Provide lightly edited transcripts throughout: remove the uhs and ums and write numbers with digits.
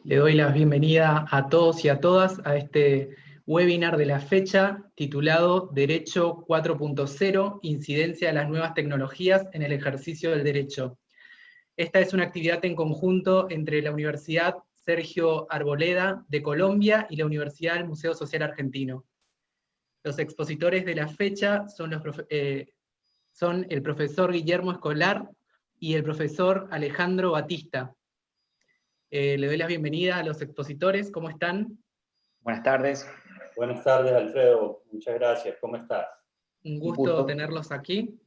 Le doy la bienvenida a todos y a todas a este webinar de la fecha titulado Derecho 4.0, incidencia de las nuevas tecnologías en el ejercicio del derecho. Esta es una actividad en conjunto entre la Universidad Sergio Arboleda de Colombia y la Universidad del Museo Social Argentino. Los expositores de la fecha son el profesor Guillermo Escolar y el profesor Alejandro Batista. Le doy la bienvenida a los expositores. ¿Cómo están? Buenas tardes. Buenas tardes, Alfredo. Muchas gracias. ¿Cómo estás? Un gusto tenerlos aquí.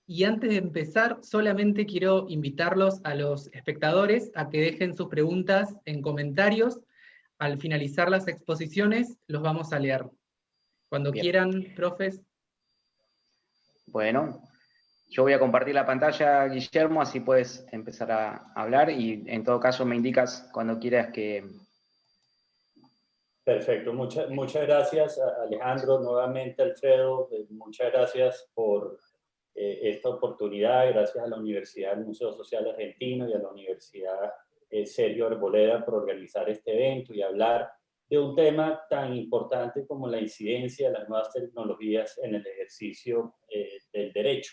Y antes de empezar, solamente quiero invitarlos a los espectadores a que dejen sus preguntas en comentarios. Al finalizar las exposiciones, los vamos a leer. Cuando quieran, profes. Bueno, yo voy a compartir la pantalla, Guillermo, así puedes empezar a hablar y en todo caso me indicas cuando quieras que... Perfecto, muchas gracias Alejandro, nuevamente Alfredo, muchas gracias por esta oportunidad, gracias a la Universidad del Museo Social Argentino y a la Universidad Sergio Arboleda por organizar este evento y hablar de un tema tan importante como la incidencia de las nuevas tecnologías en el ejercicio del derecho.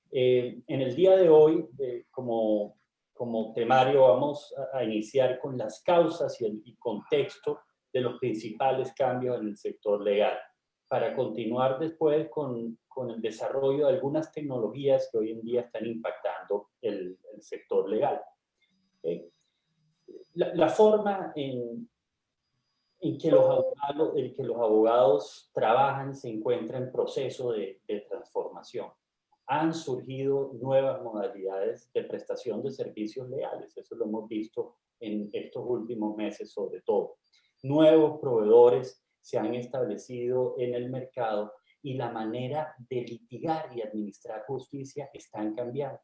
En el día de hoy, como temario, vamos a iniciar con las causas y el contexto de los principales cambios en el sector legal, para continuar después con el desarrollo de algunas tecnologías que hoy en día están impactando el sector legal. La forma en que los abogados trabajan se encuentra en proceso de transformación. Han surgido nuevas modalidades de prestación de servicios legales, eso lo hemos visto en estos últimos meses sobre todo. Nuevos proveedores se han establecido en el mercado y la manera de litigar y administrar justicia están cambiando.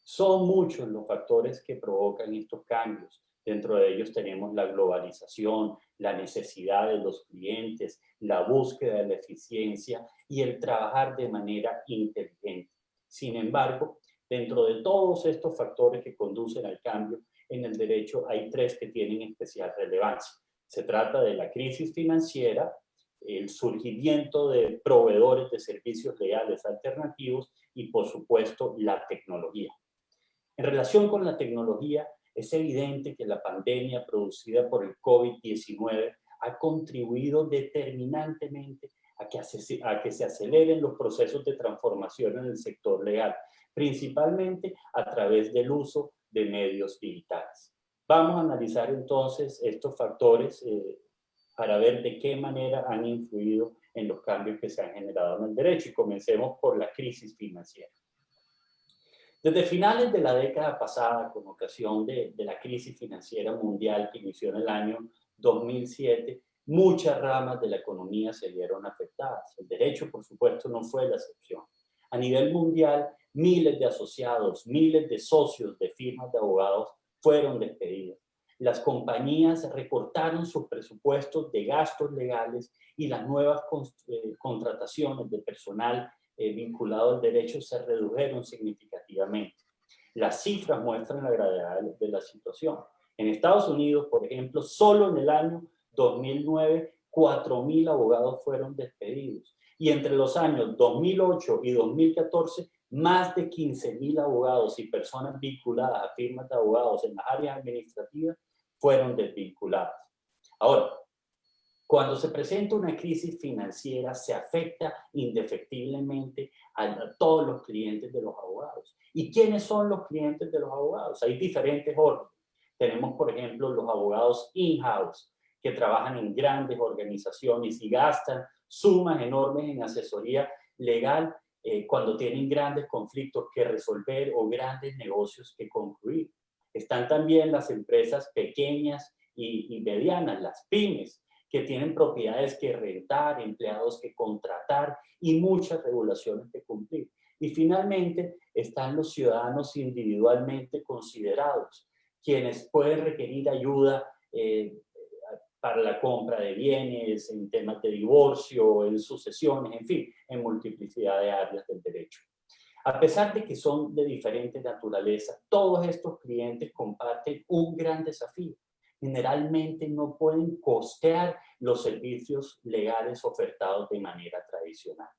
Son muchos los factores que provocan estos cambios. Dentro de ellos tenemos la globalización, la necesidad de los clientes, la búsqueda de la eficiencia y el trabajar de manera inteligente. Sin embargo, dentro de todos estos factores que conducen al cambio en el derecho, hay tres que tienen especial relevancia. Se trata de la crisis financiera, el surgimiento de proveedores de servicios legales alternativos y, por supuesto, la tecnología. En relación con la tecnología, es evidente que la pandemia producida por el COVID-19 ha contribuido determinantemente a que se aceleren los procesos de transformación en el sector legal, principalmente a través del uso de medios digitales. Vamos a analizar entonces estos factores para ver de qué manera han influido en los cambios que se han generado en el derecho y comencemos por la crisis financiera. Desde finales de la década pasada, con ocasión de la crisis financiera mundial que inició en el año 2007, muchas ramas de la economía se vieron afectadas. El derecho, por supuesto, no fue la excepción. A nivel mundial, miles de asociados, miles de socios de firmas de abogados fueron despedidos. Las compañías recortaron sus presupuestos de gastos legales y las nuevas contrataciones de personal vinculado al derecho se redujeron significativamente. Las cifras muestran la gravedad de la situación. En Estados Unidos, por ejemplo, solo en el año 2009, 4.000 abogados fueron despedidos. Y entre los años 2008 y 2014, más de 15.000 abogados y personas vinculadas a firmas de abogados en las áreas administrativas fueron desvinculadas. Ahora, cuando se presenta una crisis financiera, se afecta indefectiblemente a todos los clientes de los abogados. ¿Y quiénes son los clientes de los abogados? Hay diferentes órdenes. Tenemos, por ejemplo, los abogados in-house, que trabajan en grandes organizaciones y gastan sumas enormes en asesoría legal cuando tienen grandes conflictos que resolver o grandes negocios que concluir. Están también las empresas pequeñas y medianas, las pymes, que tienen propiedades que rentar, empleados que contratar y muchas regulaciones que cumplir. Y finalmente están los ciudadanos individualmente considerados, quienes pueden requerir ayuda para la compra de bienes, en temas de divorcio, en sucesiones, en fin, en multiplicidad de áreas del derecho. A pesar de que son de diferente naturaleza, todos estos clientes comparten un gran desafío, generalmente no pueden costear los servicios legales ofertados de manera tradicional.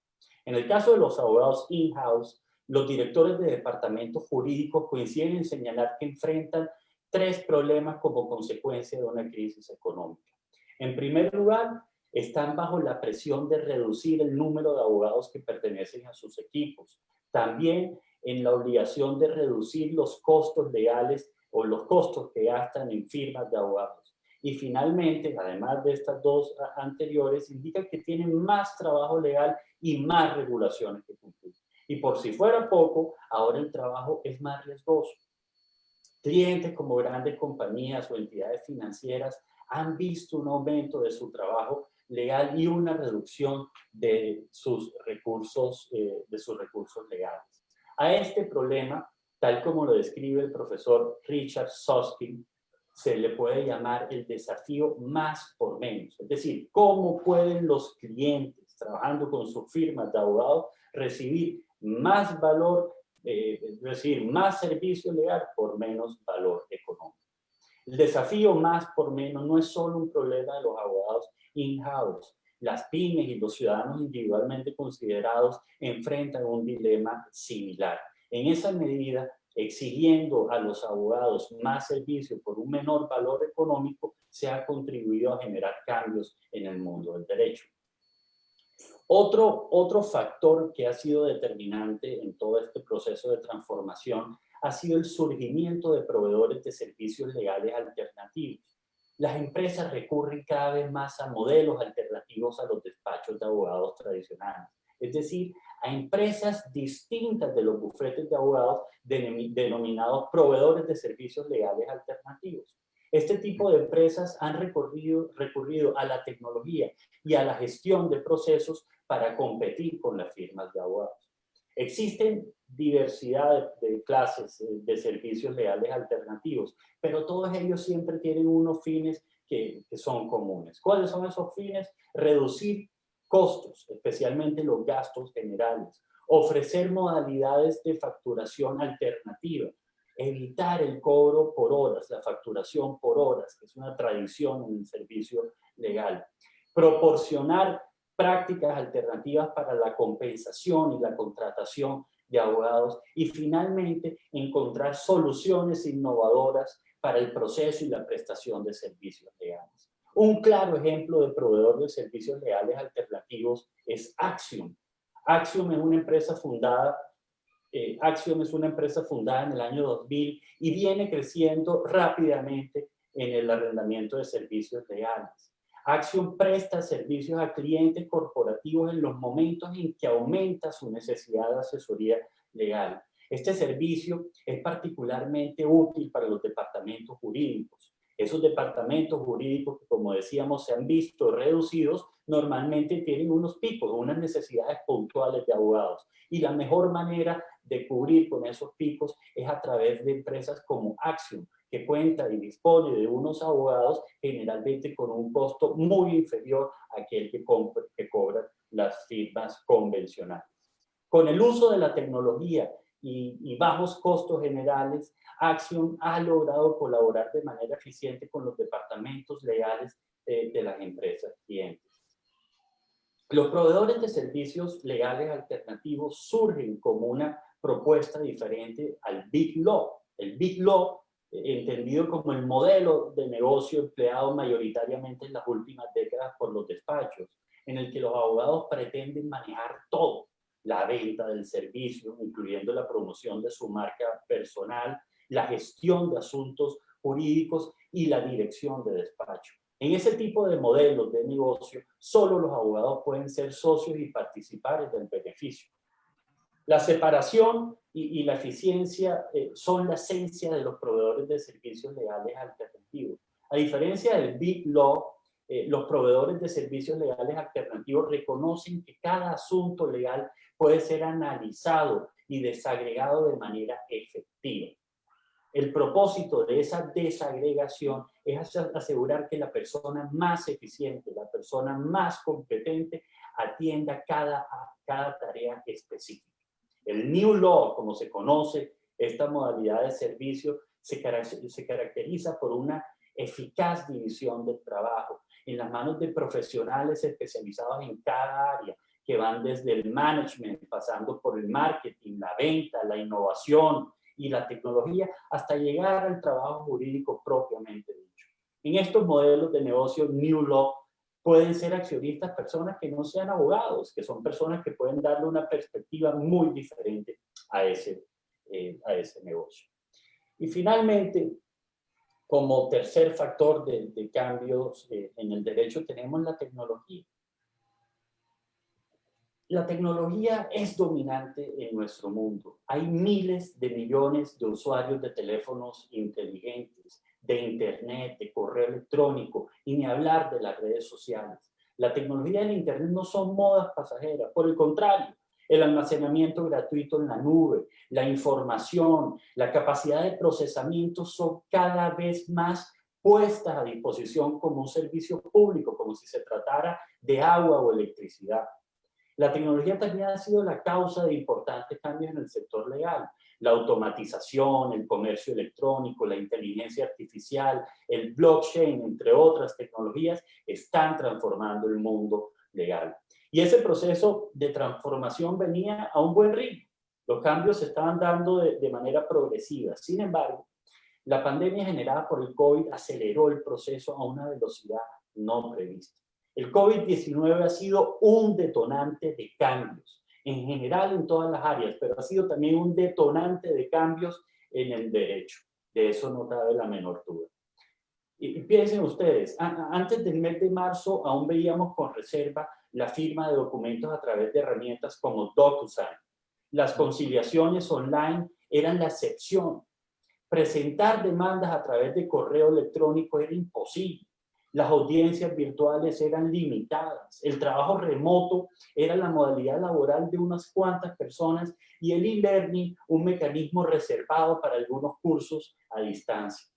En el caso de los abogados in-house, los directores de departamentos jurídicos coinciden en señalar que enfrentan 3 problemas como consecuencia de una crisis económica. En primer lugar, están bajo la presión de reducir el número de abogados que pertenecen a sus equipos. También en la obligación de reducir los costos legales o los costos que gastan en firmas de abogados. Y finalmente, además de estas 2 anteriores, indica que tienen más trabajo legal y más regulaciones que cumplir. Y por si fuera poco, ahora el trabajo es más riesgoso. Clientes como grandes compañías o entidades financieras han visto un aumento de su trabajo legal y una reducción de sus recursos legales. A este problema, tal como lo describe el profesor Richard Susskind, se le puede llamar el desafío más por menos. Es decir, ¿cómo pueden los clientes, trabajando con sus firmas de abogados, recibir más valor, recibir más servicio legal por menos valor económico? El desafío más por menos no es solo un problema de los abogados in-house. Las pymes y los ciudadanos individualmente considerados enfrentan un dilema similar. En esa medida, exigiendo a los abogados más servicio por un menor valor económico, se ha contribuido a generar cambios en el mundo del derecho. Otro factor que ha sido determinante en todo este proceso de transformación ha sido el surgimiento de proveedores de servicios legales alternativos. Las empresas recurren cada vez más a modelos alternativos a los despachos de abogados tradicionales, es decir, a empresas distintas de los bufetes de abogados denominados proveedores de servicios legales alternativos. Este tipo de empresas han recurrido a la tecnología y a la gestión de procesos para competir con las firmas de abogados. Existen diversidad de clases de servicios legales alternativos, pero todos ellos siempre tienen unos fines que son comunes. ¿Cuáles son esos fines? Reducir costos, especialmente los gastos generales, ofrecer modalidades de facturación alternativa, evitar el cobro por horas, la facturación por horas, que es una tradición en el servicio legal, proporcionar prácticas alternativas para la compensación y la contratación de abogados y finalmente encontrar soluciones innovadoras para el proceso y la prestación de servicios legales. Un claro ejemplo de proveedor de servicios legales alternativos es Axiom. Axiom es una empresa fundada en el año 2000 y viene creciendo rápidamente en el arrendamiento de servicios legales. Axiom presta servicios a clientes corporativos en los momentos en que aumenta su necesidad de asesoría legal. Este servicio es particularmente útil para los departamentos jurídicos. Esos departamentos jurídicos que, como decíamos, se han visto reducidos, normalmente tienen unos picos, unas necesidades puntuales de abogados. Y la mejor manera de cubrir con esos picos es a través de empresas como Axiom, que cuenta y dispone de unos abogados generalmente con un costo muy inferior a aquel que cobran las firmas convencionales. Con el uso de la tecnología y bajos costos generales, Axiom ha logrado colaborar de manera eficiente con los departamentos legales de las empresas clientes. Los proveedores de servicios legales alternativos surgen como una propuesta diferente al Big Law. El Big Law, entendido como el modelo de negocio empleado mayoritariamente en las últimas décadas por los despachos, en el que los abogados pretenden manejar todo: la venta del servicio, incluyendo la promoción de su marca personal, la gestión de asuntos jurídicos y la dirección de despacho. En ese tipo de modelos de negocio, solo los abogados pueden ser socios y participar del beneficio. La separación y la eficiencia son la esencia de los proveedores de servicios legales alternativos. A diferencia del Big Law, los proveedores de servicios legales alternativos reconocen que cada asunto legal puede ser analizado y desagregado de manera efectiva. El propósito de esa desagregación es asegurar que la persona más eficiente, la persona más competente, atienda cada tarea específica. El New Law, como se conoce, esta modalidad de servicio se caracteriza por una eficaz división del trabajo, en las manos de profesionales especializados en cada área, que van desde el management, pasando por el marketing, la venta, la innovación y la tecnología, hasta llegar al trabajo jurídico propiamente dicho. En estos modelos de negocio New Law pueden ser accionistas personas que no sean abogados, que son personas que pueden darle una perspectiva muy diferente a ese negocio. Y finalmente, como tercer factor de cambios en el derecho, tenemos la tecnología. La tecnología es dominante en nuestro mundo. Hay miles de millones de usuarios de teléfonos inteligentes, de internet, de correo electrónico, y ni hablar de las redes sociales. La tecnología y el internet no son modas pasajeras, por el contrario, el almacenamiento gratuito en la nube, la información, la capacidad de procesamiento son cada vez más puestas a disposición como un servicio público, como si se tratara de agua o electricidad. La tecnología también ha sido la causa de importantes cambios en el sector legal. La automatización, el comercio electrónico, la inteligencia artificial, el blockchain, entre otras tecnologías, están transformando el mundo legal. Y ese proceso de transformación venía a un buen ritmo. Los cambios se estaban dando de manera progresiva. Sin embargo, la pandemia generada por el COVID aceleró el proceso a una velocidad no prevista. El COVID-19 ha sido un detonante de cambios, en general en todas las áreas, pero ha sido también un detonante de cambios en el derecho. De eso no cabe la menor duda. Y piensen ustedes, antes del mes de marzo aún veíamos con reserva la firma de documentos a través de herramientas como DocuSign. Las conciliaciones online eran la excepción. Presentar demandas a través de correo electrónico era imposible. Las audiencias virtuales eran limitadas. El trabajo remoto era la modalidad laboral de unas cuantas personas y el e-learning un mecanismo reservado para algunos cursos a distancia.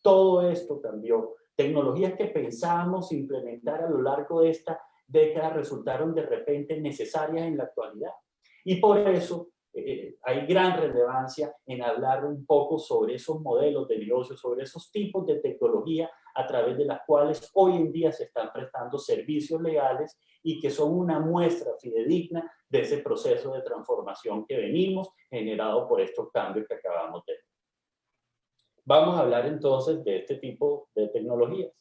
Todo esto cambió. Tecnologías que pensábamos implementar a lo largo de esta década resultaron de repente necesarias en la actualidad. Y por eso hay gran relevancia en hablar un poco sobre esos modelos de negocio, sobre esos tipos de tecnología a través de las cuales hoy en día se están prestando servicios legales y que son una muestra fidedigna de ese proceso de transformación que venimos generado por estos cambios que acabamos de ver. Vamos a hablar entonces de este tipo de tecnologías.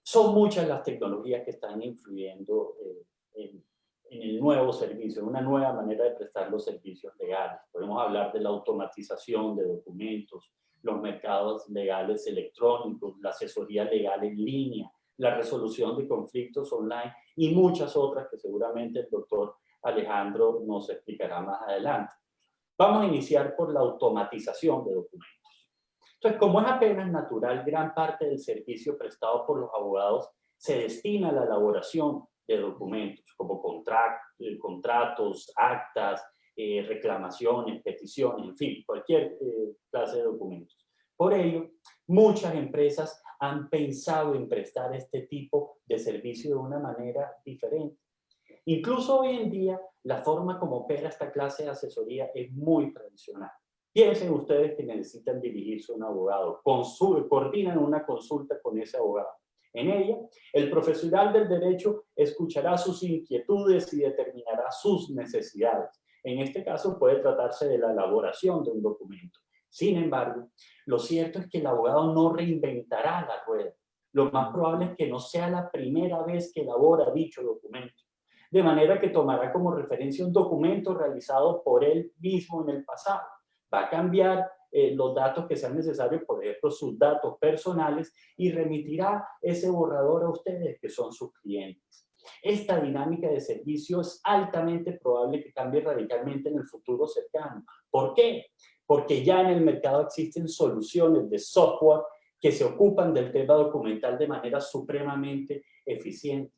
Son muchas las tecnologías que están influyendo en el nuevo servicio, en una nueva manera de prestar los servicios legales. Podemos hablar de la automatización de documentos, los mercados legales electrónicos, la asesoría legal en línea, la resolución de conflictos online y muchas otras que seguramente el doctor Alejandro nos explicará más adelante. Vamos a iniciar por la automatización de documentos. Entonces, como es apenas natural, gran parte del servicio prestado por los abogados se destina a la elaboración de documentos, como contratos, actas, reclamaciones, peticiones, en fin, cualquier clase de documentos. Por ello, muchas empresas han pensado en prestar este tipo de servicio de una manera diferente. Incluso hoy en día, la forma como opera esta clase de asesoría es muy tradicional. Piensen ustedes que necesitan dirigirse a un abogado, coordinan una consulta con ese abogado. En ella, el profesional del derecho escuchará sus inquietudes y determinará sus necesidades. En este caso puede tratarse de la elaboración de un documento. Sin embargo, lo cierto es que el abogado no reinventará la rueda. Lo más probable es que no sea la primera vez que elabora dicho documento. De manera que tomará como referencia un documento realizado por él mismo en el pasado. Va a cambiar los datos que sean necesarios, por ejemplo, sus datos personales, y remitirá ese borrador a ustedes, que son sus clientes. Esta dinámica de servicio es altamente probable que cambie radicalmente en el futuro cercano. ¿Por qué? Porque ya en el mercado existen soluciones de software que se ocupan del tema documental de manera supremamente eficiente.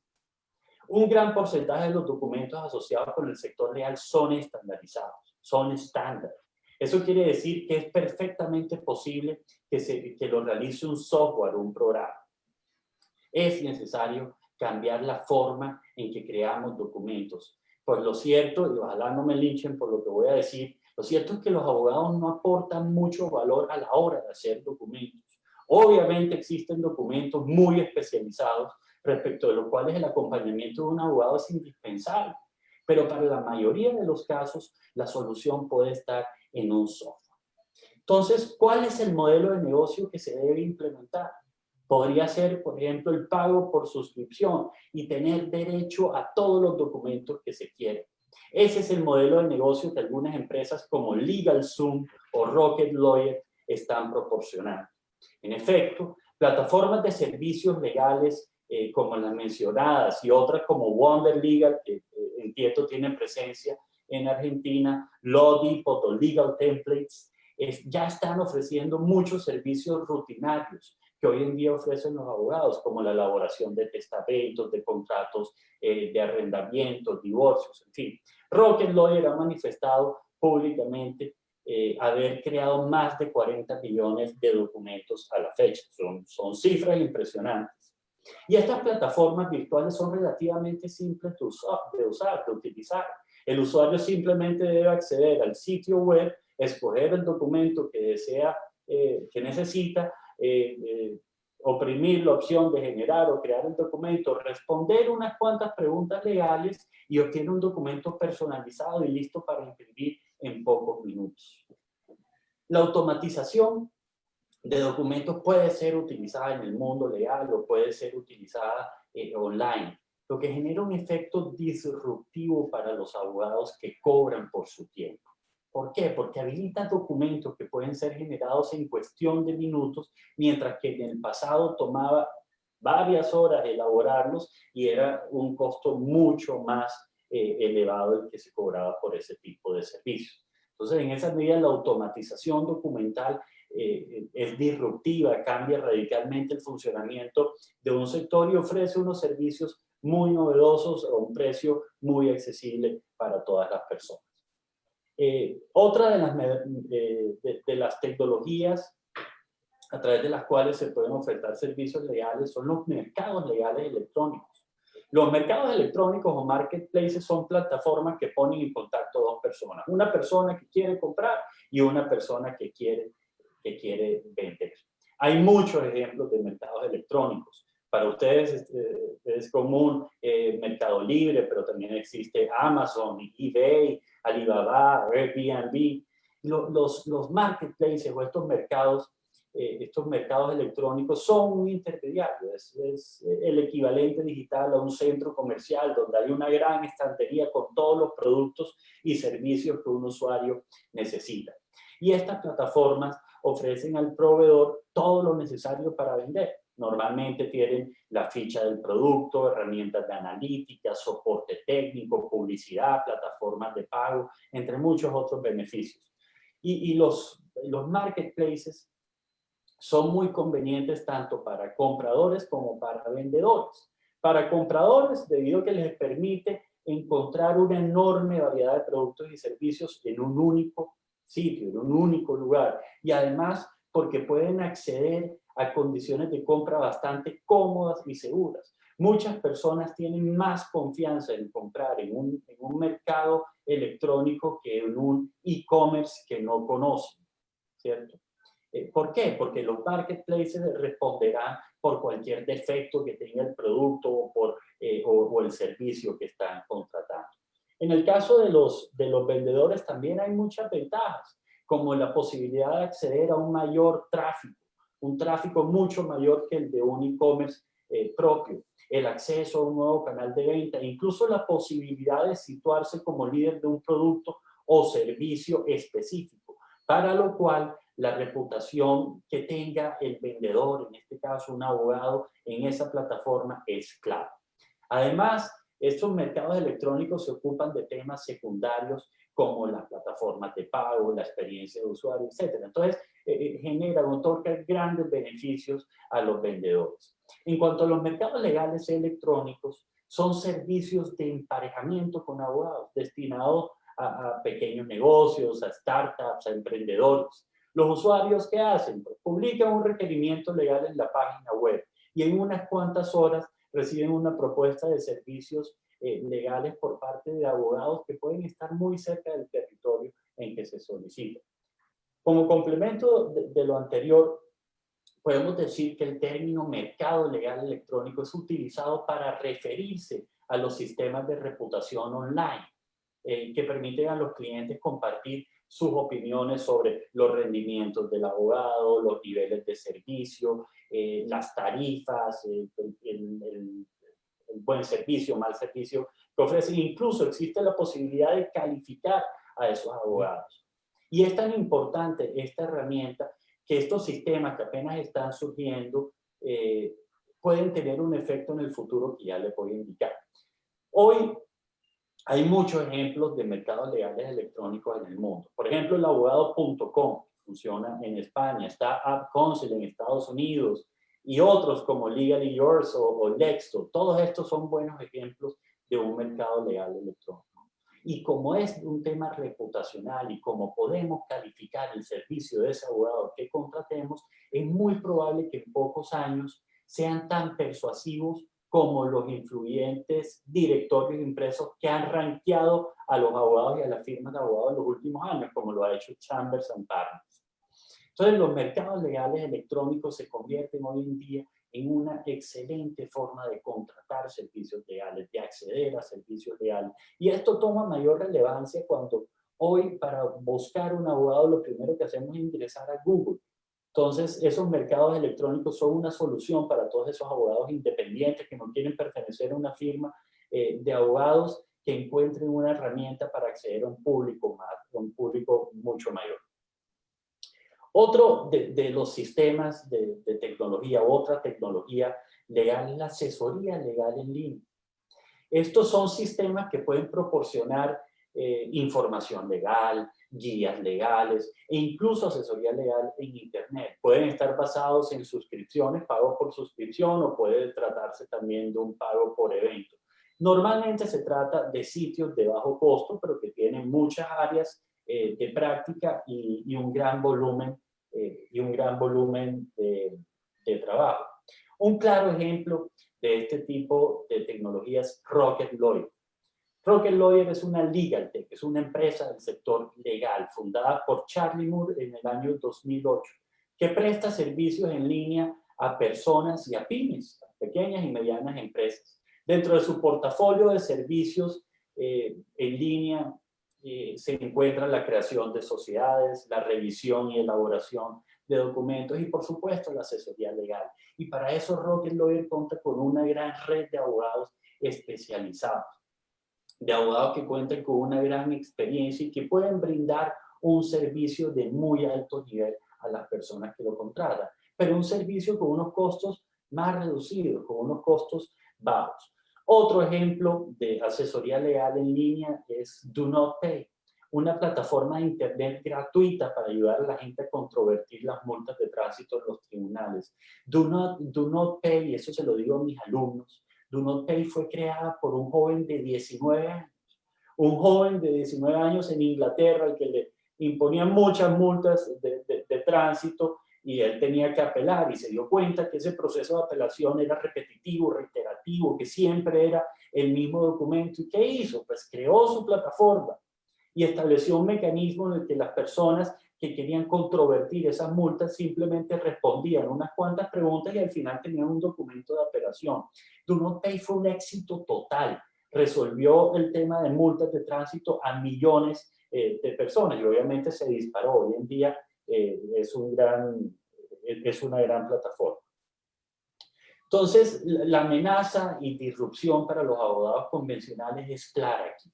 Un gran porcentaje de los documentos asociados con el sector legal son estandarizados, son estándar. Eso quiere decir que es perfectamente posible que lo realice un software o un programa. Es necesario cambiar la forma en que creamos documentos. Pues lo cierto, y ojalá no me linchen por lo que voy a decir, lo cierto es que los abogados no aportan mucho valor a la hora de hacer documentos. Obviamente existen documentos muy especializados respecto de los cuales el acompañamiento de un abogado es indispensable, pero para la mayoría de los casos la solución puede estar en un software. Entonces, ¿cuál es el modelo de negocio que se debe implementar? Podría ser, por ejemplo, el pago por suscripción y tener derecho a todos los documentos que se quieren. Ese es el modelo de negocio que algunas empresas como LegalZoom o Rocket Lawyer están proporcionando. En efecto, plataformas de servicios legales como las mencionadas y otras como Wonder Legal, que entiendo tienen presencia en Argentina, Law Depot o Legal Templates, ya están ofreciendo muchos servicios rutinarios que hoy en día ofrecen los abogados, como la elaboración de testamentos, de contratos de arrendamientos, divorcios, en fin. Rocket Lawyer ha manifestado públicamente haber creado más de 40 millones de documentos a la fecha. Son cifras impresionantes. Y estas plataformas virtuales son relativamente simples de utilizar. El usuario simplemente debe acceder al sitio web, escoger el documento que desea, que necesita, oprimir la opción de generar o crear el documento, responder unas cuantas preguntas legales y obtiene un documento personalizado y listo para imprimir en pocos minutos. La automatización de documentos puede ser utilizada en el mundo legal o puede ser utilizada online, lo que genera un efecto disruptivo para los abogados que cobran por su tiempo. ¿Por qué? Porque habilita documentos que pueden ser generados en cuestión de minutos, mientras que en el pasado tomaba varias horas elaborarlos y era un costo mucho más elevado el que se cobraba por ese tipo de servicios. Entonces, en esa medida, la automatización documental es disruptiva, cambia radicalmente el funcionamiento de un sector y ofrece unos servicios muy novedosos a un precio muy accesible para todas las personas. Otra de las tecnologías a través de las cuales se pueden ofertar servicios legales son los mercados legales electrónicos. Los mercados electrónicos o marketplaces son plataformas que ponen en contacto dos personas. Una persona que quiere comprar y una persona que quiere vender. Hay muchos ejemplos de mercados electrónicos. Para ustedes es común Mercado Libre, pero también existe Amazon, eBay, Alibaba, Airbnb. Los marketplaces o estos mercados electrónicos son un intermediario. Es el equivalente digital a un centro comercial donde hay una gran estantería con todos los productos y servicios que un usuario necesita. Y estas plataformas ofrecen al proveedor todo lo necesario para vender. Normalmente tienen la ficha del producto, herramientas de analítica, soporte técnico, publicidad, plataformas de pago, entre muchos otros beneficios. Y los marketplaces son muy convenientes tanto para compradores como para vendedores. Para compradores, debido a que les permite encontrar una enorme variedad de productos y servicios en un único sitio, en un único lugar. Y además, porque pueden acceder a condiciones de compra bastante cómodas y seguras. Muchas personas tienen más confianza en comprar en un mercado electrónico que en un e-commerce que no conocen, ¿cierto? ¿Por qué? Porque los marketplaces responderán por cualquier defecto que tenga el producto o el servicio que están contratando. En el caso de los vendedores también hay muchas ventajas, como la posibilidad de acceder a un mayor tráfico, un tráfico mucho mayor que el de un e-commerce propio, el acceso a un nuevo canal de venta, incluso la posibilidad de situarse como líder de un producto o servicio específico, para lo cual la reputación que tenga el vendedor, en este caso un abogado, en esa plataforma es clave. Además, estos mercados electrónicos se ocupan de temas secundarios como las plataformas de pago, la experiencia de usuario, etc. Entonces, generan, otorgan grandes beneficios a los vendedores. En cuanto a los mercados legales electrónicos, son servicios de emparejamiento con abogados destinados a pequeños negocios, a startups, a emprendedores. Los usuarios, ¿qué hacen? Pues publican un requerimiento legal en la página web y en unas cuantas horas reciben una propuesta de servicios legales por parte de abogados que pueden estar muy cerca del territorio en que se solicita. Como complemento de lo anterior, podemos decir que el término mercado legal electrónico es utilizado para referirse a los sistemas de reputación online, que permiten a los clientes compartir sus opiniones sobre los rendimientos del abogado, los niveles de servicio, las tarifas, el buen servicio, mal servicio que ofrece. Incluso existe la posibilidad de calificar a esos abogados. Y es tan importante esta herramienta que estos sistemas que apenas están surgiendo pueden tener un efecto en el futuro que ya les voy a indicar. Hoy hay muchos ejemplos de mercados legales electrónicos en el mundo. Por ejemplo, el abogado.com funciona en España, está AppCounsel en Estados Unidos y otros como Legally Yours o Lexto. Todos estos son buenos ejemplos de un mercado legal electrónico. Y como es un tema reputacional y como podemos calificar el servicio de ese abogado que contratemos, es muy probable que en pocos años sean tan persuasivos como los influyentes directorios impresos que han rankeado a los abogados y a las firmas de abogados en los últimos años, como lo ha hecho Chambers & Partners. Entonces, los mercados legales electrónicos se convierten hoy en día en una excelente forma de contratar servicios legales, de acceder a servicios legales. Y esto toma mayor relevancia cuando hoy, para buscar un abogado, lo primero que hacemos es ingresar a Google. Entonces, esos mercados electrónicos son una solución para todos esos abogados independientes que no quieren pertenecer a una firma de abogados, que encuentren una herramienta para acceder a un público mucho mayor. Otro de los sistemas de tecnología, otra tecnología legal, es la asesoría legal en línea. Estos son sistemas que pueden proporcionar información legal, guías legales e incluso asesoría legal en Internet. Pueden estar basados en suscripciones, pagos por suscripción, o puede tratarse también de un pago por evento. Normalmente se trata de sitios de bajo costo, pero que tienen muchas áreas de práctica y un gran volumen de trabajo. Un claro ejemplo de este tipo de tecnologías es Rocket Lawyer. Rocket Lawyer es una legal tech, es una empresa del sector legal fundada por Charlie Moore en el año 2008, que presta servicios en línea a personas y a pymes, a pequeñas y medianas empresas. Dentro de su portafolio de servicios en línea se encuentra la creación de sociedades, la revisión y elaboración de documentos y, por supuesto, la asesoría legal. Y para eso Rocket Lawyer cuenta con una gran red de abogados especializados, de abogados que cuentan con una gran experiencia y que pueden brindar un servicio de muy alto nivel a las personas que lo contratan, pero un servicio con unos costos más reducidos, con unos costos bajos. Otro ejemplo de asesoría legal en línea es Do Not Pay, una plataforma de internet gratuita para ayudar a la gente a controvertir las multas de tránsito en los tribunales. Do Not Pay, y eso se lo digo a mis alumnos, Do Not Pay fue creada por un joven de 19 años. Un joven de 19 años en Inglaterra al que le imponían muchas multas de tránsito y él tenía que apelar y se dio cuenta que ese proceso de apelación era repetitivo, reiterativo, que siempre era el mismo documento. ¿Y qué hizo? Pues creó su plataforma y estableció un mecanismo en el que las personas que querían controvertir esas multas simplemente respondían unas cuantas preguntas y al final tenían un documento de apelación. Do Not Pay fue un éxito total. Resolvió el tema de multas de tránsito a millones de personas y obviamente se disparó. Hoy en día es una gran plataforma. Entonces, la amenaza y disrupción para los abogados convencionales es clara aquí.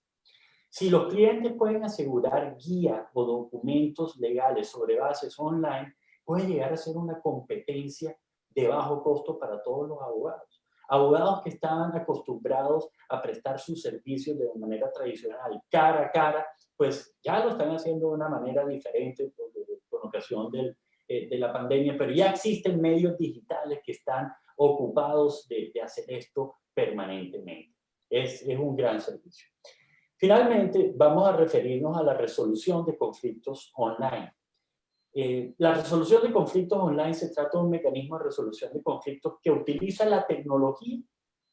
Si los clientes pueden asegurar guía o documentos legales sobre bases online, puede llegar a ser una competencia de bajo costo para todos los abogados. Abogados que estaban acostumbrados a prestar sus servicios de manera tradicional, cara a cara, pues ya lo están haciendo de una manera diferente con ocasión de la pandemia, pero ya existen medios digitales que están ocupados de hacer esto permanentemente. Es un gran servicio. Finalmente, vamos a referirnos a la resolución de conflictos online. La resolución de conflictos online se trata de un mecanismo de resolución de conflictos que utiliza la tecnología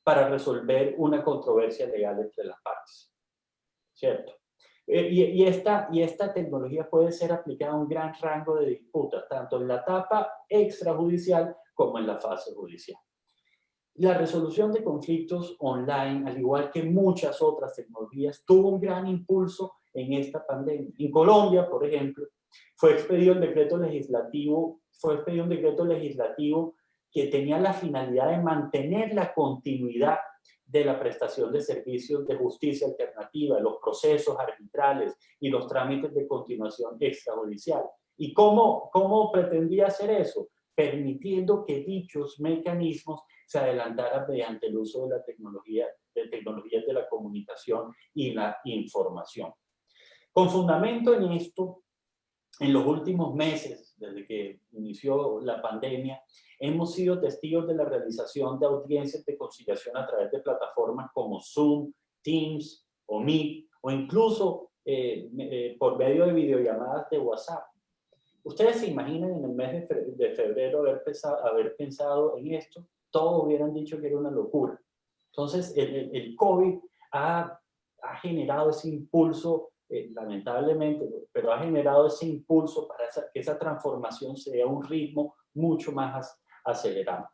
para resolver una controversia legal entre las partes, ¿cierto? Esta tecnología puede ser aplicada a un gran rango de disputas, tanto en la etapa extrajudicial como en la fase judicial. La resolución de conflictos online, al igual que muchas otras tecnologías, tuvo un gran impulso en esta pandemia. En Colombia, por ejemplo, fue expedido un decreto legislativo que tenía la finalidad de mantener la continuidad de la prestación de servicios de justicia alternativa, los procesos arbitrales y los trámites de continuación extrajudicial. ¿Y cómo pretendía hacer eso? Permitiendo que dichos mecanismos se adelantaran mediante el uso de la tecnologías de la comunicación y la información. Con fundamento en esto, en los últimos meses, desde que inició la pandemia, hemos sido testigos de la realización de audiencias de conciliación a través de plataformas como Zoom, Teams o Meet, o incluso por medio de videollamadas de WhatsApp. ¿Ustedes se imaginan en el mes de febrero haber pensado en esto? Todos hubieran dicho que era una locura. Entonces, el COVID ha generado ese impulso, lamentablemente, pero ha generado ese impulso para que esa transformación sea a un ritmo mucho más acelerado.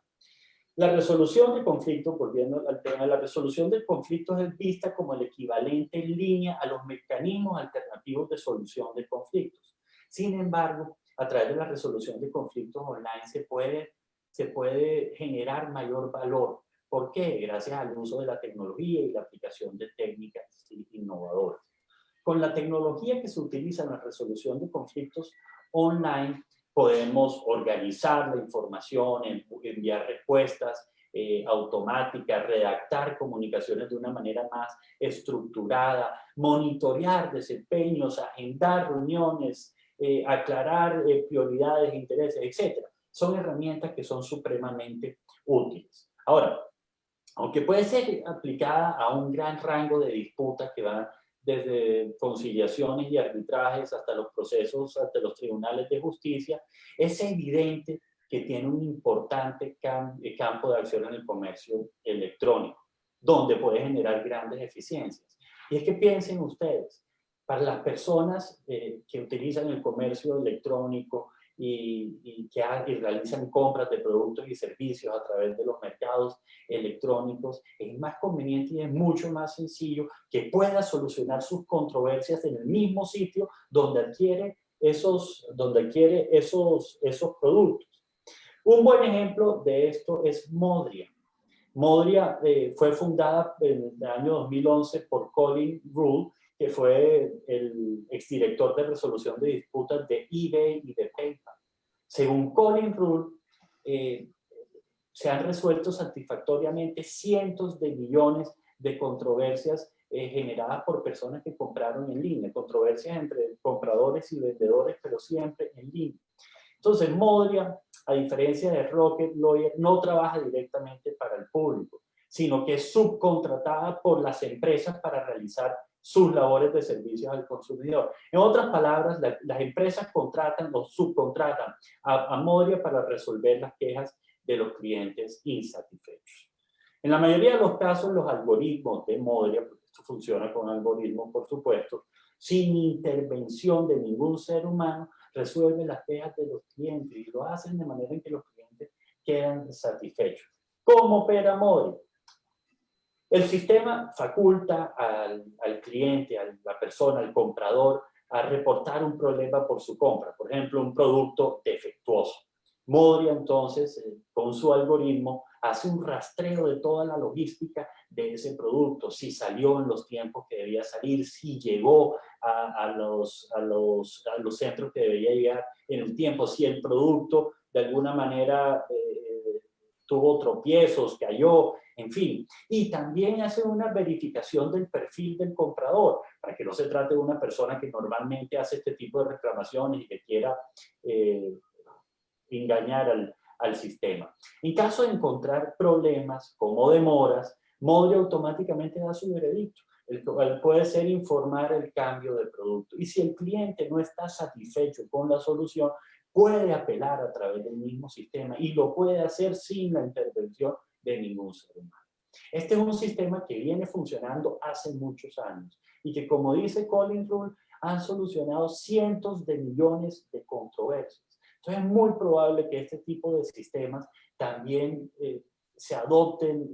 La resolución de conflictos, volviendo al tema, la resolución de conflictos es vista como el equivalente en línea a los mecanismos alternativos de solución de conflictos. Sin embargo, a través de la resolución de conflictos online se puede generar mayor valor. ¿Por qué? Gracias al uso de la tecnología y la aplicación de técnicas innovadoras. Con la tecnología que se utiliza en la resolución de conflictos online, podemos organizar la información, enviar respuestas automáticas, redactar comunicaciones de una manera más estructurada, monitorear desempeños, agendar reuniones, aclarar prioridades, intereses, etc. Son herramientas que son supremamente útiles. Ahora, aunque puede ser aplicada a un gran rango de disputas que van desde conciliaciones y arbitrajes hasta los procesos ante los tribunales de justicia, es evidente que tiene un importante campo de acción en el comercio electrónico, donde puede generar grandes eficiencias. Y es que piensen ustedes, para las personas que utilizan el comercio electrónico y realizan compras de productos y servicios a través de los mercados electrónicos, es más conveniente y es mucho más sencillo que pueda solucionar sus controversias en el mismo sitio donde adquiere esos productos. Un buen ejemplo de esto es Modria. Modria fue fundada en el año 2011 por Colin Rule, que fue el exdirector de resolución de disputas de eBay y de PayPal. Según Colin Rule, se han resuelto satisfactoriamente cientos de millones de controversias generadas por personas que compraron en línea, controversias entre compradores y vendedores, pero siempre en línea. Entonces, Modria, a diferencia de Rocket Lawyer, no trabaja directamente para el público, sino que es subcontratada por las empresas para realizar sus labores de servicios al consumidor. En otras palabras, las empresas contratan o subcontratan a Modria para resolver las quejas de los clientes insatisfechos. En la mayoría de los casos, los algoritmos de Modria, porque esto funciona con algoritmos, por supuesto, sin intervención de ningún ser humano, resuelven las quejas de los clientes y lo hacen de manera en que los clientes quedan satisfechos. ¿Cómo opera Modria? El sistema faculta al cliente, a la persona, al comprador, a reportar un problema por su compra, por ejemplo, un producto defectuoso. Modria, entonces, con su algoritmo, hace un rastreo de toda la logística de ese producto, si salió en los tiempos que debía salir, si llegó a los centros que debería llegar en el tiempo, si el producto de alguna manera tuvo tropiezos, cayó, en fin. Y también hace una verificación del perfil del comprador, para que no se trate de una persona que normalmente hace este tipo de reclamaciones y que quiera engañar al sistema. En caso de encontrar problemas como demoras, Modria automáticamente da su veredicto, el cual puede ser informar el cambio de producto. Y si el cliente no está satisfecho con la solución, puede apelar a través del mismo sistema y lo puede hacer sin la intervención de ningún ser humano. Este es un sistema que viene funcionando hace muchos años y que, como dice Colin Rule, han solucionado cientos de millones de controversias. Entonces es muy probable que este tipo de sistemas también se adopten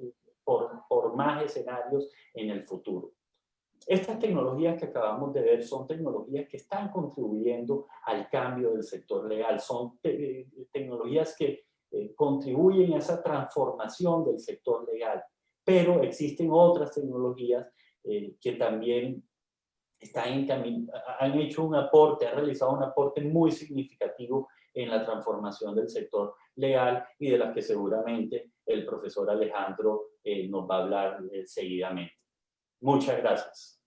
por más escenarios en el futuro. Estas tecnologías que acabamos de ver son tecnologías que están contribuyendo al cambio del sector legal, son tecnologías que contribuyen a esa transformación del sector legal, pero existen otras tecnologías que también han hecho un aporte, han realizado un aporte muy significativo en la transformación del sector legal y de las que seguramente el profesor Alejandro nos va a hablar seguidamente. Muchas gracias.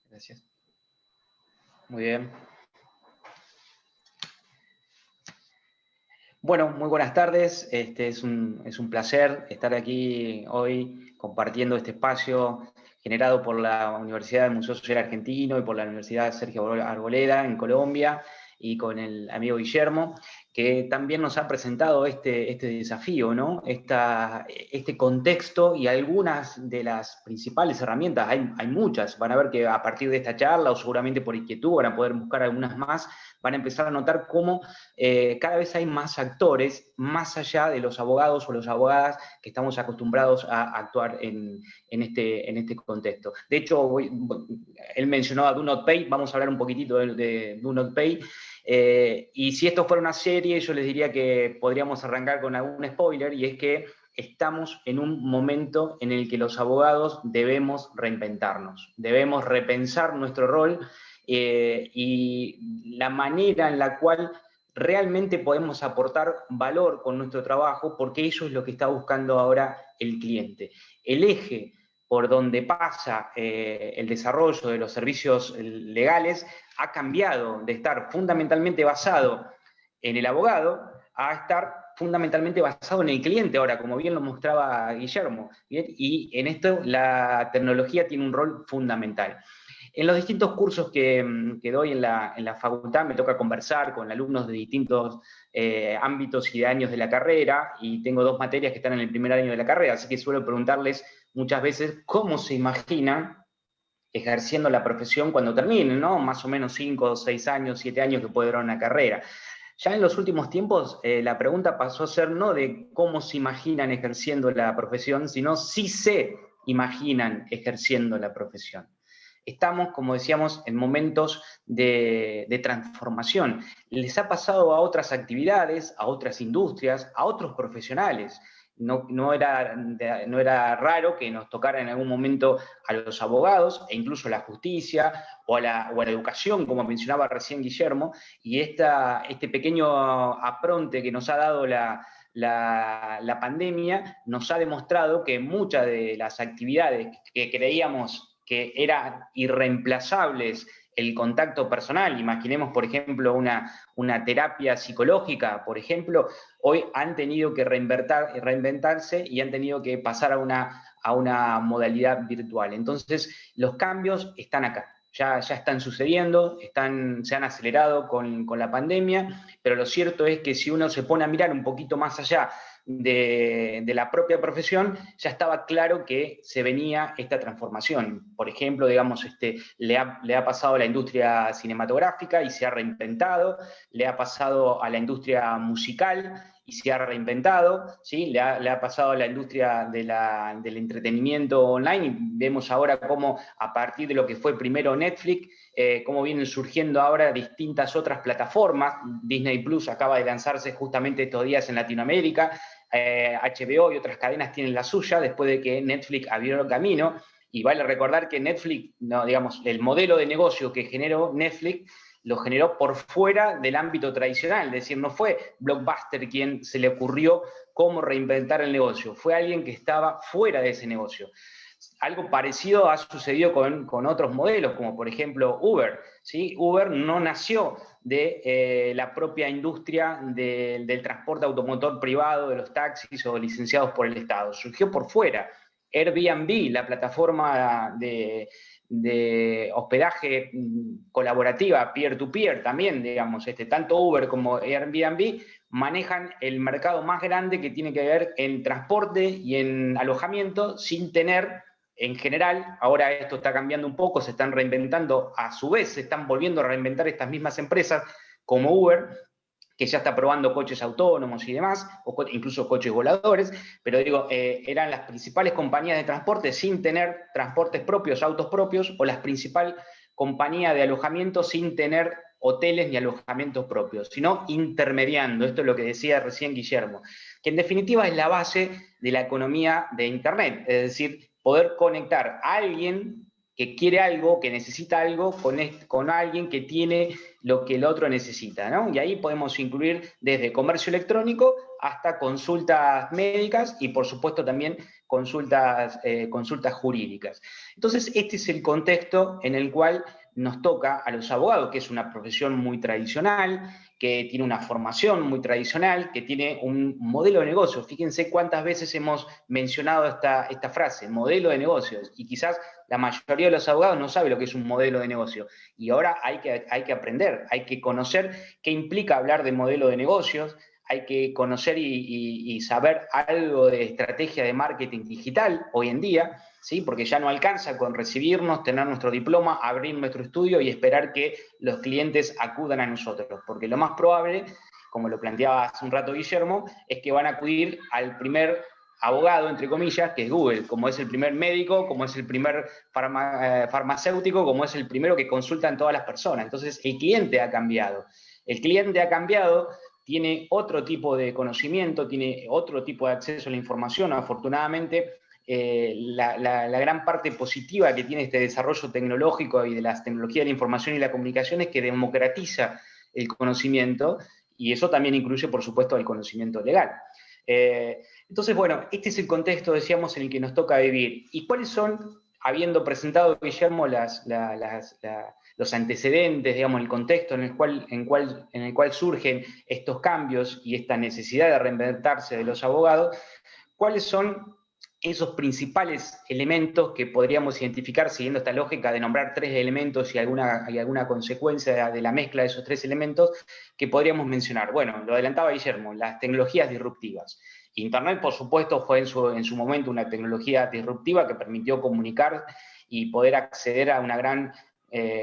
Gracias. Muy bien. Bueno, muy buenas tardes. Es un placer estar aquí hoy compartiendo este espacio generado por la Universidad del Museo Social Argentino y por la Universidad Sergio Arboleda en Colombia y con el amigo Guillermo, que también nos ha presentado este desafío, ¿no? Este contexto y algunas de las principales herramientas, hay muchas, van a ver que a partir de esta charla o seguramente por inquietud van a poder buscar algunas más, van a empezar a notar cómo cada vez hay más actores, más allá de los abogados o las abogadas que estamos acostumbrados a actuar en este contexto. De hecho, él mencionó a Do Not Pay, vamos a hablar un poquitito de Do Not Pay, y si esto fuera una serie, yo les diría que podríamos arrancar con algún spoiler, y es que estamos en un momento en el que los abogados debemos reinventarnos, debemos repensar nuestro rol y la manera en la cual realmente podemos aportar valor con nuestro trabajo, porque eso es lo que está buscando ahora el cliente. El eje por donde pasa el desarrollo de los servicios legales ha cambiado de estar fundamentalmente basado en el abogado a estar fundamentalmente basado en el cliente ahora, como bien lo mostraba Guillermo. ¿Bien? Y en esto la tecnología tiene un rol fundamental. En los distintos cursos que doy en la facultad me toca conversar con alumnos de distintos ámbitos y de años de la carrera, y tengo 2 materias que están en el primer año de la carrera, así que suelo preguntarles muchas veces cómo se imaginan ejerciendo la profesión cuando terminen, ¿no? Más o menos 5, 6 años, 7 años que puede durar una carrera. Ya en los últimos tiempos la pregunta pasó a ser no de cómo se imaginan ejerciendo la profesión, sino si se imaginan ejerciendo la profesión. Estamos, como decíamos, en momentos de transformación. Les ha pasado a otras actividades, a otras industrias, a otros profesionales. No era raro que nos tocara en algún momento a los abogados, e incluso a la justicia o a la educación, como mencionaba recién Guillermo, y este pequeño apronte que nos ha dado la pandemia nos ha demostrado que muchas de las actividades que creíamos que eran irreemplazables, el contacto personal, imaginemos por ejemplo una terapia psicológica, por ejemplo, hoy han tenido que reinventarse y han tenido que pasar a una modalidad virtual. Entonces los cambios están acá, ya están sucediendo, se han acelerado con la pandemia, pero lo cierto es que si uno se pone a mirar un poquito más allá de la propia profesión, ya estaba claro que se venía esta transformación. Por ejemplo, digamos, le ha pasado a la industria cinematográfica y se ha reinventado, le ha pasado a la industria musical y se ha reinventado, ¿sí? Le ha pasado a la industria del entretenimiento online, y vemos ahora cómo a partir de lo que fue primero Netflix, cómo vienen surgiendo ahora distintas otras plataformas. Disney Plus acaba de lanzarse justamente estos días en Latinoamérica, HBO y otras cadenas tienen la suya después de que Netflix abrió el camino, y vale recordar que Netflix, no, digamos, el modelo de negocio que generó Netflix lo generó por fuera del ámbito tradicional, es decir, no fue Blockbuster quien se le ocurrió cómo reinventar el negocio, fue alguien que estaba fuera de ese negocio. Algo parecido ha sucedido con otros modelos, como por ejemplo Uber, ¿sí? Uber no nació de la propia industria del transporte automotor privado, de los taxis o licenciados por el Estado, surgió por fuera. Airbnb, la plataforma de hospedaje colaborativa, peer-to-peer también, digamos, tanto Uber como Airbnb manejan el mercado más grande que tiene que ver en transporte y en alojamiento sin tener, en general, ahora esto está cambiando un poco, se están reinventando, a su vez se están volviendo a reinventar estas mismas empresas como Uber, que ya está probando coches autónomos y demás, o incluso coches voladores, pero digo, eran las principales compañías de transporte sin tener transportes propios, autos propios, o las principales compañías de alojamiento sin tener hoteles ni alojamientos propios, sino intermediando, esto es lo que decía recién Guillermo, que en definitiva es la base de la economía de Internet, es decir, poder conectar a alguien que quiere algo, que necesita algo, con alguien que tiene lo que el otro necesita, ¿no? Y ahí podemos incluir desde comercio electrónico hasta consultas médicas y, por supuesto, también consultas jurídicas. Entonces, este es el contexto en el cual nos toca a los abogados, que es una profesión muy tradicional, que tiene una formación muy tradicional, que tiene un modelo de negocio. Fíjense cuántas veces hemos mencionado esta frase, modelo de negocios, y quizás la mayoría de los abogados no sabe lo que es un modelo de negocio. Y ahora hay que aprender, hay que conocer qué implica hablar de modelo de negocios, hay que conocer y saber algo de estrategia de marketing digital hoy en día, ¿sí? Porque ya no alcanza con recibirnos, tener nuestro diploma, abrir nuestro estudio y esperar que los clientes acudan a nosotros. Porque lo más probable, como lo planteaba hace un rato Guillermo, es que van a acudir al primer abogado, entre comillas, que es Google, como es el primer médico, como es el primer farmacéutico, como es el primero que consultan todas las personas. Entonces, el cliente ha cambiado. El cliente ha cambiado, tiene otro tipo de conocimiento, tiene otro tipo de acceso a la información. Afortunadamente, la gran parte positiva que tiene este desarrollo tecnológico y de las tecnologías de la información y la comunicación es que democratiza el conocimiento, y eso también incluye, por supuesto, el conocimiento legal. Entonces, bueno, este es el contexto, decíamos, en el que nos toca vivir. ¿Y cuáles son, habiendo presentado, Guillermo, los antecedentes, digamos, el contexto en el cual surgen estos cambios y esta necesidad de reinventarse de los abogados, cuáles son esos principales elementos que podríamos identificar siguiendo esta lógica de nombrar 3 elementos y alguna consecuencia de la mezcla de esos 3 elementos que podríamos mencionar? Bueno, lo adelantaba Guillermo, las tecnologías disruptivas. Internet, por supuesto, fue en su momento una tecnología disruptiva que permitió comunicar y poder acceder a una gran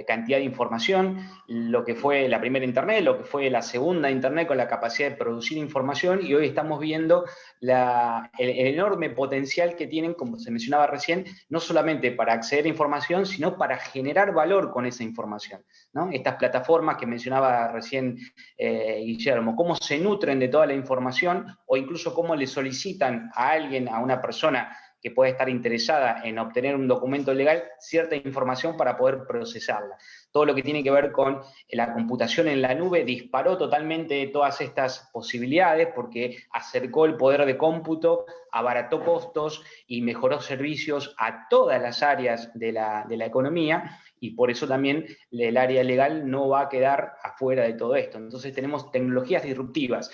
cantidad de información, lo que fue la primera Internet, lo que fue la segunda Internet con la capacidad de producir información, y hoy estamos viendo el enorme potencial que tienen, como se mencionaba recién, no solamente para acceder a información, sino para generar valor con esa información, ¿no? Estas plataformas que mencionaba recién Guillermo, cómo se nutren de toda la información o incluso cómo le solicitan a alguien, a una persona que puede estar interesada en obtener un documento legal, cierta información para poder procesarla. Todo lo que tiene que ver con la computación en la nube disparó totalmente todas estas posibilidades porque acercó el poder de cómputo, abarató costos y mejoró servicios a todas las áreas de la economía, y por eso también el área legal no va a quedar afuera de todo esto. Entonces tenemos tecnologías disruptivas.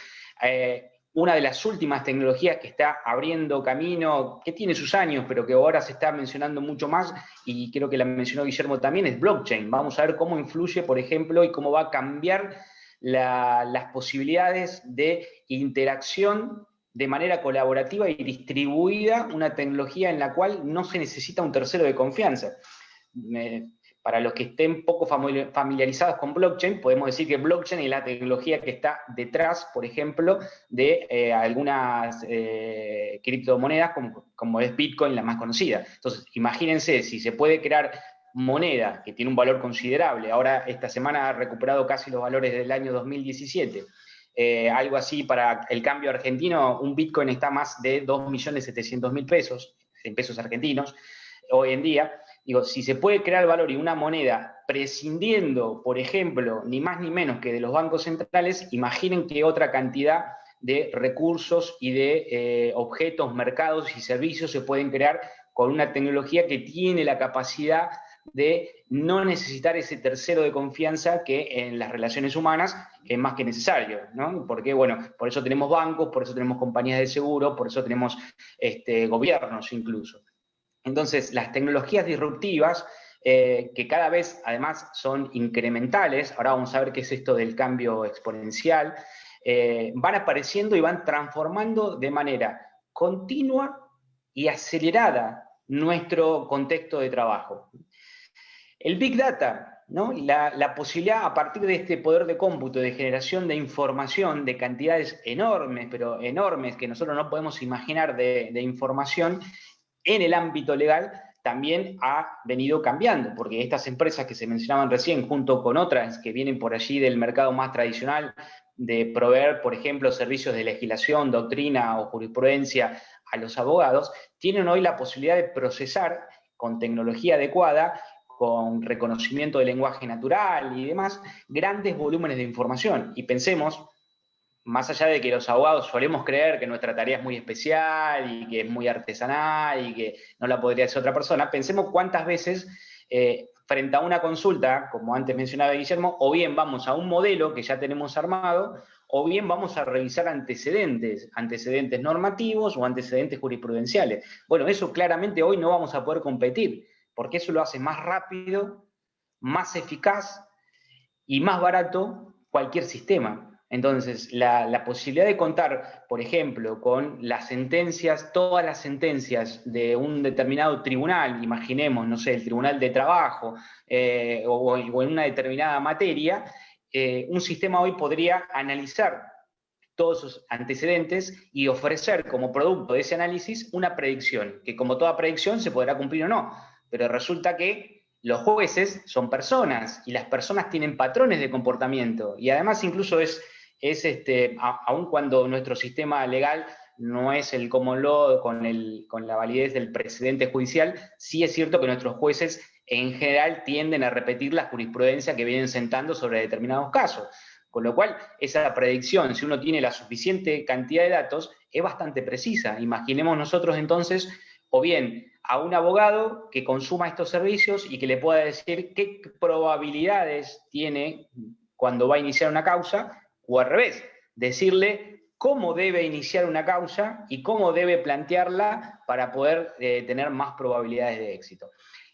Una de las últimas tecnologías que está abriendo camino, que tiene sus años, pero que ahora se está mencionando mucho más, y creo que la mencionó Guillermo también, es blockchain. Vamos a ver cómo influye, por ejemplo, y cómo va a cambiar las posibilidades de interacción de manera colaborativa y distribuida, una tecnología en la cual no se necesita un tercero de confianza. Para los que estén poco familiarizados con blockchain, podemos decir que blockchain es la tecnología que está detrás, por ejemplo, de algunas criptomonedas, como es Bitcoin, la más conocida. Entonces, imagínense, si se puede crear moneda que tiene un valor considerable, ahora esta semana ha recuperado casi los valores del año 2017, algo así para el cambio argentino, un Bitcoin está más de 2.700.000 pesos, en pesos argentinos, hoy en día. Digo, si se puede crear valor y una moneda prescindiendo, por ejemplo, ni más ni menos que de los bancos centrales, imaginen qué otra cantidad de recursos y de objetos, mercados y servicios se pueden crear con una tecnología que tiene la capacidad de no necesitar ese tercero de confianza que en las relaciones humanas es más que necesario, ¿no? Porque, bueno, por eso tenemos bancos, por eso tenemos compañías de seguro, por eso tenemos gobiernos incluso. Entonces, las tecnologías disruptivas, que cada vez además son incrementales, ahora vamos a ver qué es esto del cambio exponencial, van apareciendo y van transformando de manera continua y acelerada nuestro contexto de trabajo. El Big Data, ¿no? La posibilidad a partir de este poder de cómputo, de generación de información, de cantidades enormes, pero enormes, que nosotros no podemos imaginar de información, en el ámbito legal también ha venido cambiando, porque estas empresas que se mencionaban recién, junto con otras que vienen por allí del mercado más tradicional, de proveer, por ejemplo, servicios de legislación, doctrina o jurisprudencia a los abogados, tienen hoy la posibilidad de procesar con tecnología adecuada, con reconocimiento del lenguaje natural y demás, grandes volúmenes de información. Y pensemos, más allá de que los abogados solemos creer que nuestra tarea es muy especial y que es muy artesanal y que no la podría hacer otra persona, pensemos cuántas veces frente a una consulta, como antes mencionaba Guillermo, o bien vamos a un modelo que ya tenemos armado, o bien vamos a revisar antecedentes normativos o antecedentes jurisprudenciales. Bueno, eso claramente hoy no vamos a poder competir, porque eso lo hace más rápido, más eficaz y más barato cualquier sistema. Entonces, la posibilidad de contar, por ejemplo, con las sentencias, todas las sentencias de un determinado tribunal, imaginemos, no sé, el Tribunal de Trabajo, o en una determinada materia, un sistema hoy podría analizar todos esos antecedentes y ofrecer como producto de ese análisis una predicción, que como toda predicción se podrá cumplir o no, pero resulta que los jueces son personas y las personas tienen patrones de comportamiento y además incluso aun cuando nuestro sistema legal no es el common law con la validez del precedente judicial, sí es cierto que nuestros jueces en general tienden a repetir la jurisprudencia que vienen sentando sobre determinados casos. Con lo cual, esa predicción, si uno tiene la suficiente cantidad de datos, es bastante precisa. Imaginemos nosotros entonces, o bien a un abogado que consuma estos servicios y que le pueda decir qué probabilidades tiene cuando va a iniciar una causa, o al revés, decirle cómo debe iniciar una causa y cómo debe plantearla para poder tener más probabilidades de éxito.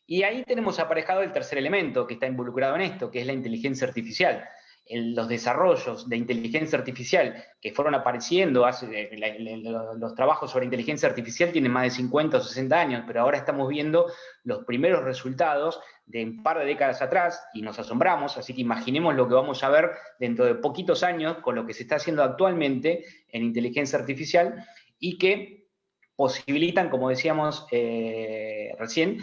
Y ahí tenemos aparejado el tercer elemento que está involucrado en esto, que es la inteligencia artificial. Los desarrollos de inteligencia artificial que fueron apareciendo, los trabajos sobre inteligencia artificial tienen más de 50 o 60 años, pero ahora estamos viendo los primeros resultados de un par de décadas atrás y nos asombramos, así que imaginemos lo que vamos a ver dentro de poquitos años con lo que se está haciendo actualmente en inteligencia artificial y que posibilitan, como decíamos recién,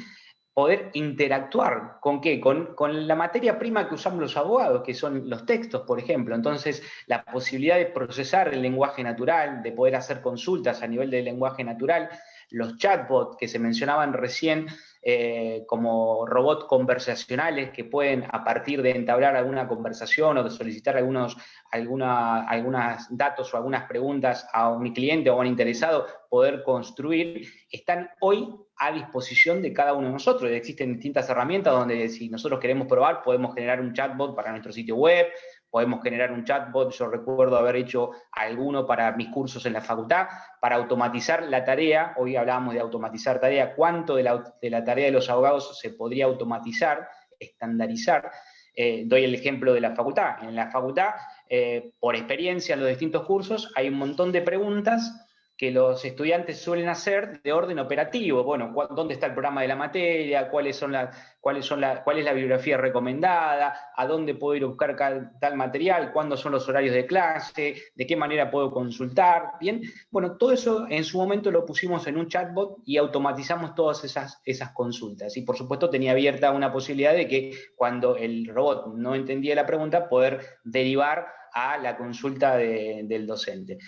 poder interactuar. ¿Con qué? Con la materia prima que usamos los abogados, que son los textos, por ejemplo. Entonces, la posibilidad de procesar el lenguaje natural, de poder hacer consultas a nivel del lenguaje natural, los chatbots que se mencionaban recién, como robots conversacionales que pueden, a partir de entablar alguna conversación o de solicitar algunos datos o algunas preguntas a un cliente o a un interesado, poder construir, están hoy a disposición de cada uno de nosotros. Existen distintas herramientas donde si nosotros queremos probar, podemos generar un chatbot para nuestro sitio web, podemos generar un chatbot, yo recuerdo haber hecho alguno para mis cursos en la facultad, para automatizar la tarea. Hoy hablábamos de automatizar tarea, cuánto de la tarea de los abogados se podría automatizar, estandarizar. Doy el ejemplo de la facultad. En la facultad, por experiencia en los distintos cursos, hay un montón de preguntas que los estudiantes suelen hacer de orden operativo. Bueno, ¿dónde está el programa de la materia? ¿Cuál es la bibliografía recomendada? ¿A dónde puedo ir a buscar tal material? ¿Cuándo son los horarios de clase? ¿De qué manera puedo consultar? Bien, bueno, todo eso en su momento lo pusimos en un chatbot y automatizamos todas esas consultas. Y por supuesto tenía abierta una posibilidad de que cuando el robot no entendía la pregunta, poder derivar a la consulta del docente.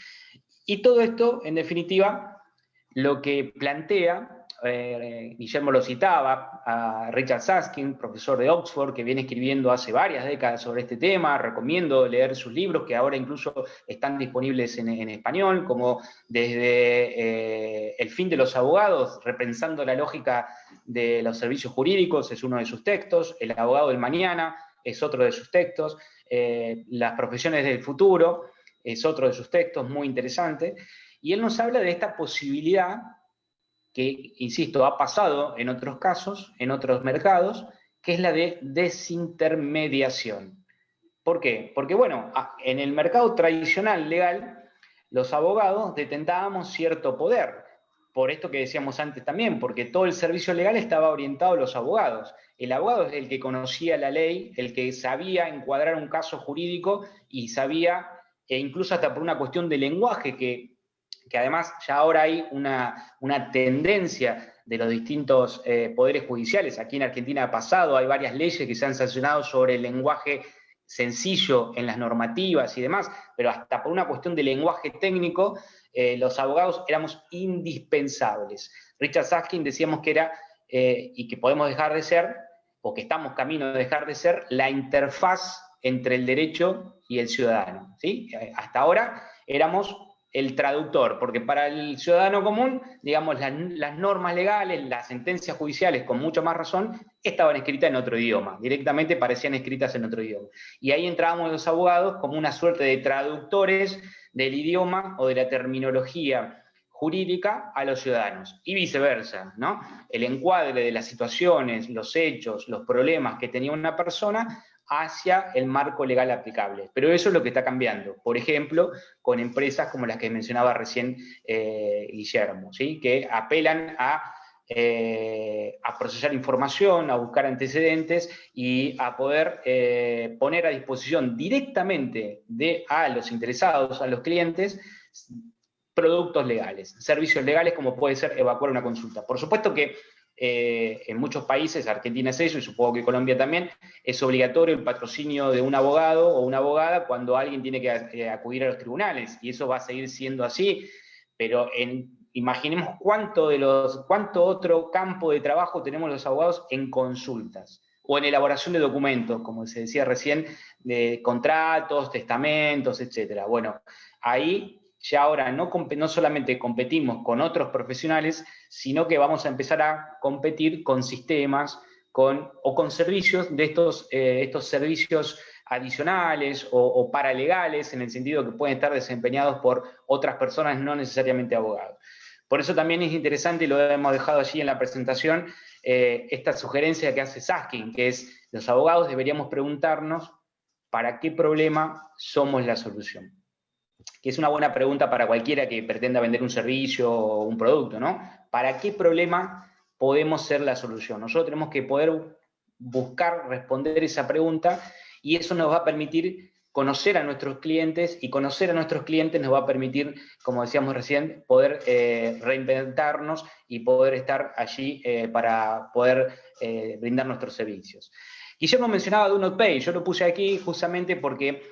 Y todo esto, en definitiva, lo que plantea, Guillermo lo citaba, a Richard Susskind, profesor de Oxford, que viene escribiendo hace varias décadas sobre este tema. Recomiendo leer sus libros, que ahora incluso están disponibles en español, como desde El fin de los abogados, repensando la lógica de los servicios jurídicos, es uno de sus textos. El abogado del mañana es otro de sus textos. Las profesiones del futuro es otro de sus textos muy interesante, y él nos habla de esta posibilidad que, insisto, ha pasado en otros casos, en otros mercados, que es la de desintermediación. ¿Por qué? Porque, bueno, en el mercado tradicional legal, los abogados detentábamos cierto poder. Por esto que decíamos antes también, porque todo el servicio legal estaba orientado a los abogados. El abogado es el que conocía la ley, el que sabía encuadrar un caso jurídico y sabía, e incluso hasta por una cuestión de lenguaje, que además ya ahora hay una tendencia de los distintos poderes judiciales. Aquí en Argentina ha pasado, hay varias leyes que se han sancionado sobre el lenguaje sencillo en las normativas y demás, pero hasta por una cuestión de lenguaje técnico, los abogados éramos indispensables. Richard Susskind decíamos que era, y que podemos dejar de ser, o que estamos camino de dejar de ser, la interfaz entre el derecho y el ciudadano, ¿sí? Hasta ahora éramos el traductor, porque para el ciudadano común, digamos, las normas legales, las sentencias judiciales, con mucha más razón, estaban escritas en otro idioma, directamente parecían escritas en otro idioma. Y ahí entrábamos los abogados como una suerte de traductores del idioma o de la terminología jurídica a los ciudadanos, y viceversa, ¿no? El encuadre de las situaciones, los hechos, los problemas que tenía una persona hacia el marco legal aplicable. Pero eso es lo que está cambiando. Por ejemplo, con empresas como las que mencionaba recién Guillermo, ¿sí? Que apelan a procesar información, a buscar antecedentes y a poder poner a disposición directamente a los interesados, a los clientes, productos legales, servicios legales como puede ser evacuar una consulta. Por supuesto que en muchos países, Argentina es eso, y supongo que Colombia también, es obligatorio el patrocinio de un abogado o una abogada cuando alguien tiene que acudir a los tribunales, y eso va a seguir siendo así, pero imaginemos cuánto otro campo de trabajo tenemos los abogados en consultas, o en elaboración de documentos, como se decía recién, de contratos, testamentos, etc. Bueno, ahí ya ahora no solamente competimos con otros profesionales, sino que vamos a empezar a competir con sistemas o con servicios de estos servicios adicionales o paralegales, en el sentido que pueden estar desempeñados por otras personas, no necesariamente abogados. Por eso también es interesante, y lo hemos dejado allí en la presentación, esta sugerencia que hace Susskind, que es: los abogados deberíamos preguntarnos ¿para qué problema somos la solución? Que es una buena pregunta para cualquiera que pretenda vender un servicio o un producto, ¿no? ¿Para qué problema podemos ser la solución? Nosotros tenemos que poder buscar responder esa pregunta, y eso nos va a permitir conocer a nuestros clientes, y conocer a nuestros clientes nos va a permitir, como decíamos recién, poder reinventarnos y poder estar allí para poder brindar nuestros servicios. Guillermo mencionaba Do Not Pay, yo lo puse aquí justamente porque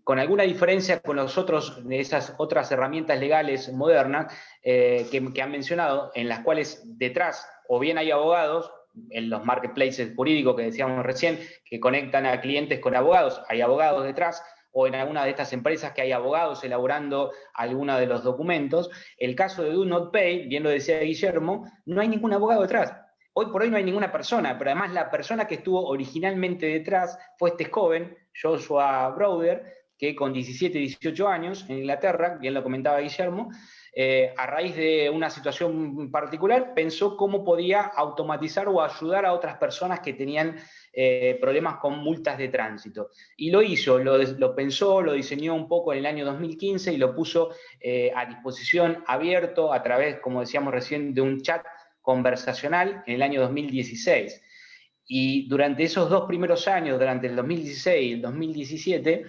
con alguna diferencia con de esas otras herramientas legales modernas que han mencionado, en las cuales detrás o bien hay abogados, en los marketplaces jurídicos que decíamos recién, que conectan a clientes con abogados, hay abogados detrás, o en alguna de estas empresas que hay abogados elaborando alguno de los documentos. El caso de Do Not Pay, bien lo decía Guillermo, no hay ningún abogado detrás. Hoy por hoy no hay ninguna persona, pero además la persona que estuvo originalmente detrás fue este joven, Joshua Browder, que con 17, 18 años en Inglaterra, bien lo comentaba Guillermo, a raíz de una situación particular, pensó cómo podía automatizar o ayudar a otras personas que tenían problemas con multas de tránsito. Y lo hizo, lo pensó, lo diseñó un poco en el año 2015 y lo puso a disposición abierto a través, como decíamos recién, de un chat conversacional en el año 2016. Y durante esos 2 primeros años, durante el 2016 y el 2017,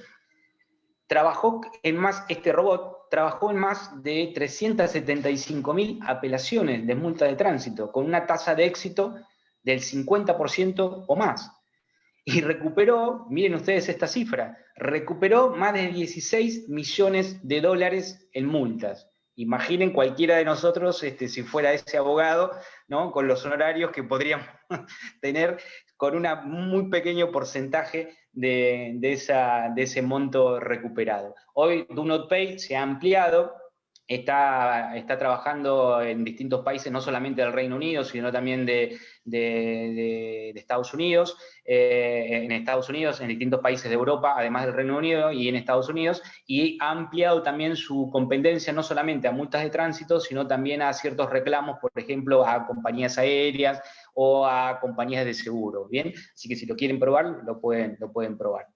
este robot trabajó en más de 375.000 apelaciones de multa de tránsito, con una tasa de éxito del 50% o más. Y recuperó, miren ustedes esta cifra, recuperó más de 16 millones de dólares en multas. Imaginen cualquiera de nosotros, si fuera ese abogado, ¿no? Con los honorarios que podríamos tener con un muy pequeño porcentaje de ese monto recuperado. Hoy Do Not Pay se ha ampliado está trabajando en distintos países, no solamente del Reino Unido, sino también de Estados Unidos, en distintos países de Europa, además del Reino Unido y en Estados Unidos, y ha ampliado también su competencia no solamente a multas de tránsito, sino también a ciertos reclamos, por ejemplo, a compañías aéreas o a compañías de seguro, ¿bien? Así que si lo quieren probar, lo pueden probar.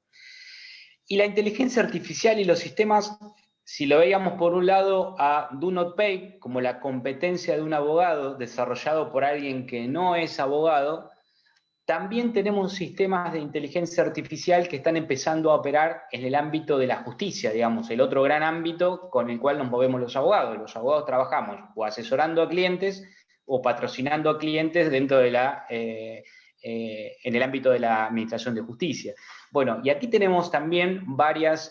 Y la inteligencia artificial y los sistemas, si lo veíamos por un lado a Do Not Pay, como la competencia de un abogado desarrollado por alguien que no es abogado, también tenemos sistemas de inteligencia artificial que están empezando a operar en el ámbito de la justicia, digamos, el otro gran ámbito con el cual nos movemos los abogados. Los abogados trabajamos o asesorando a clientes o patrocinando a clientes dentro de en el ámbito de la administración de justicia. Bueno, y aquí tenemos también varios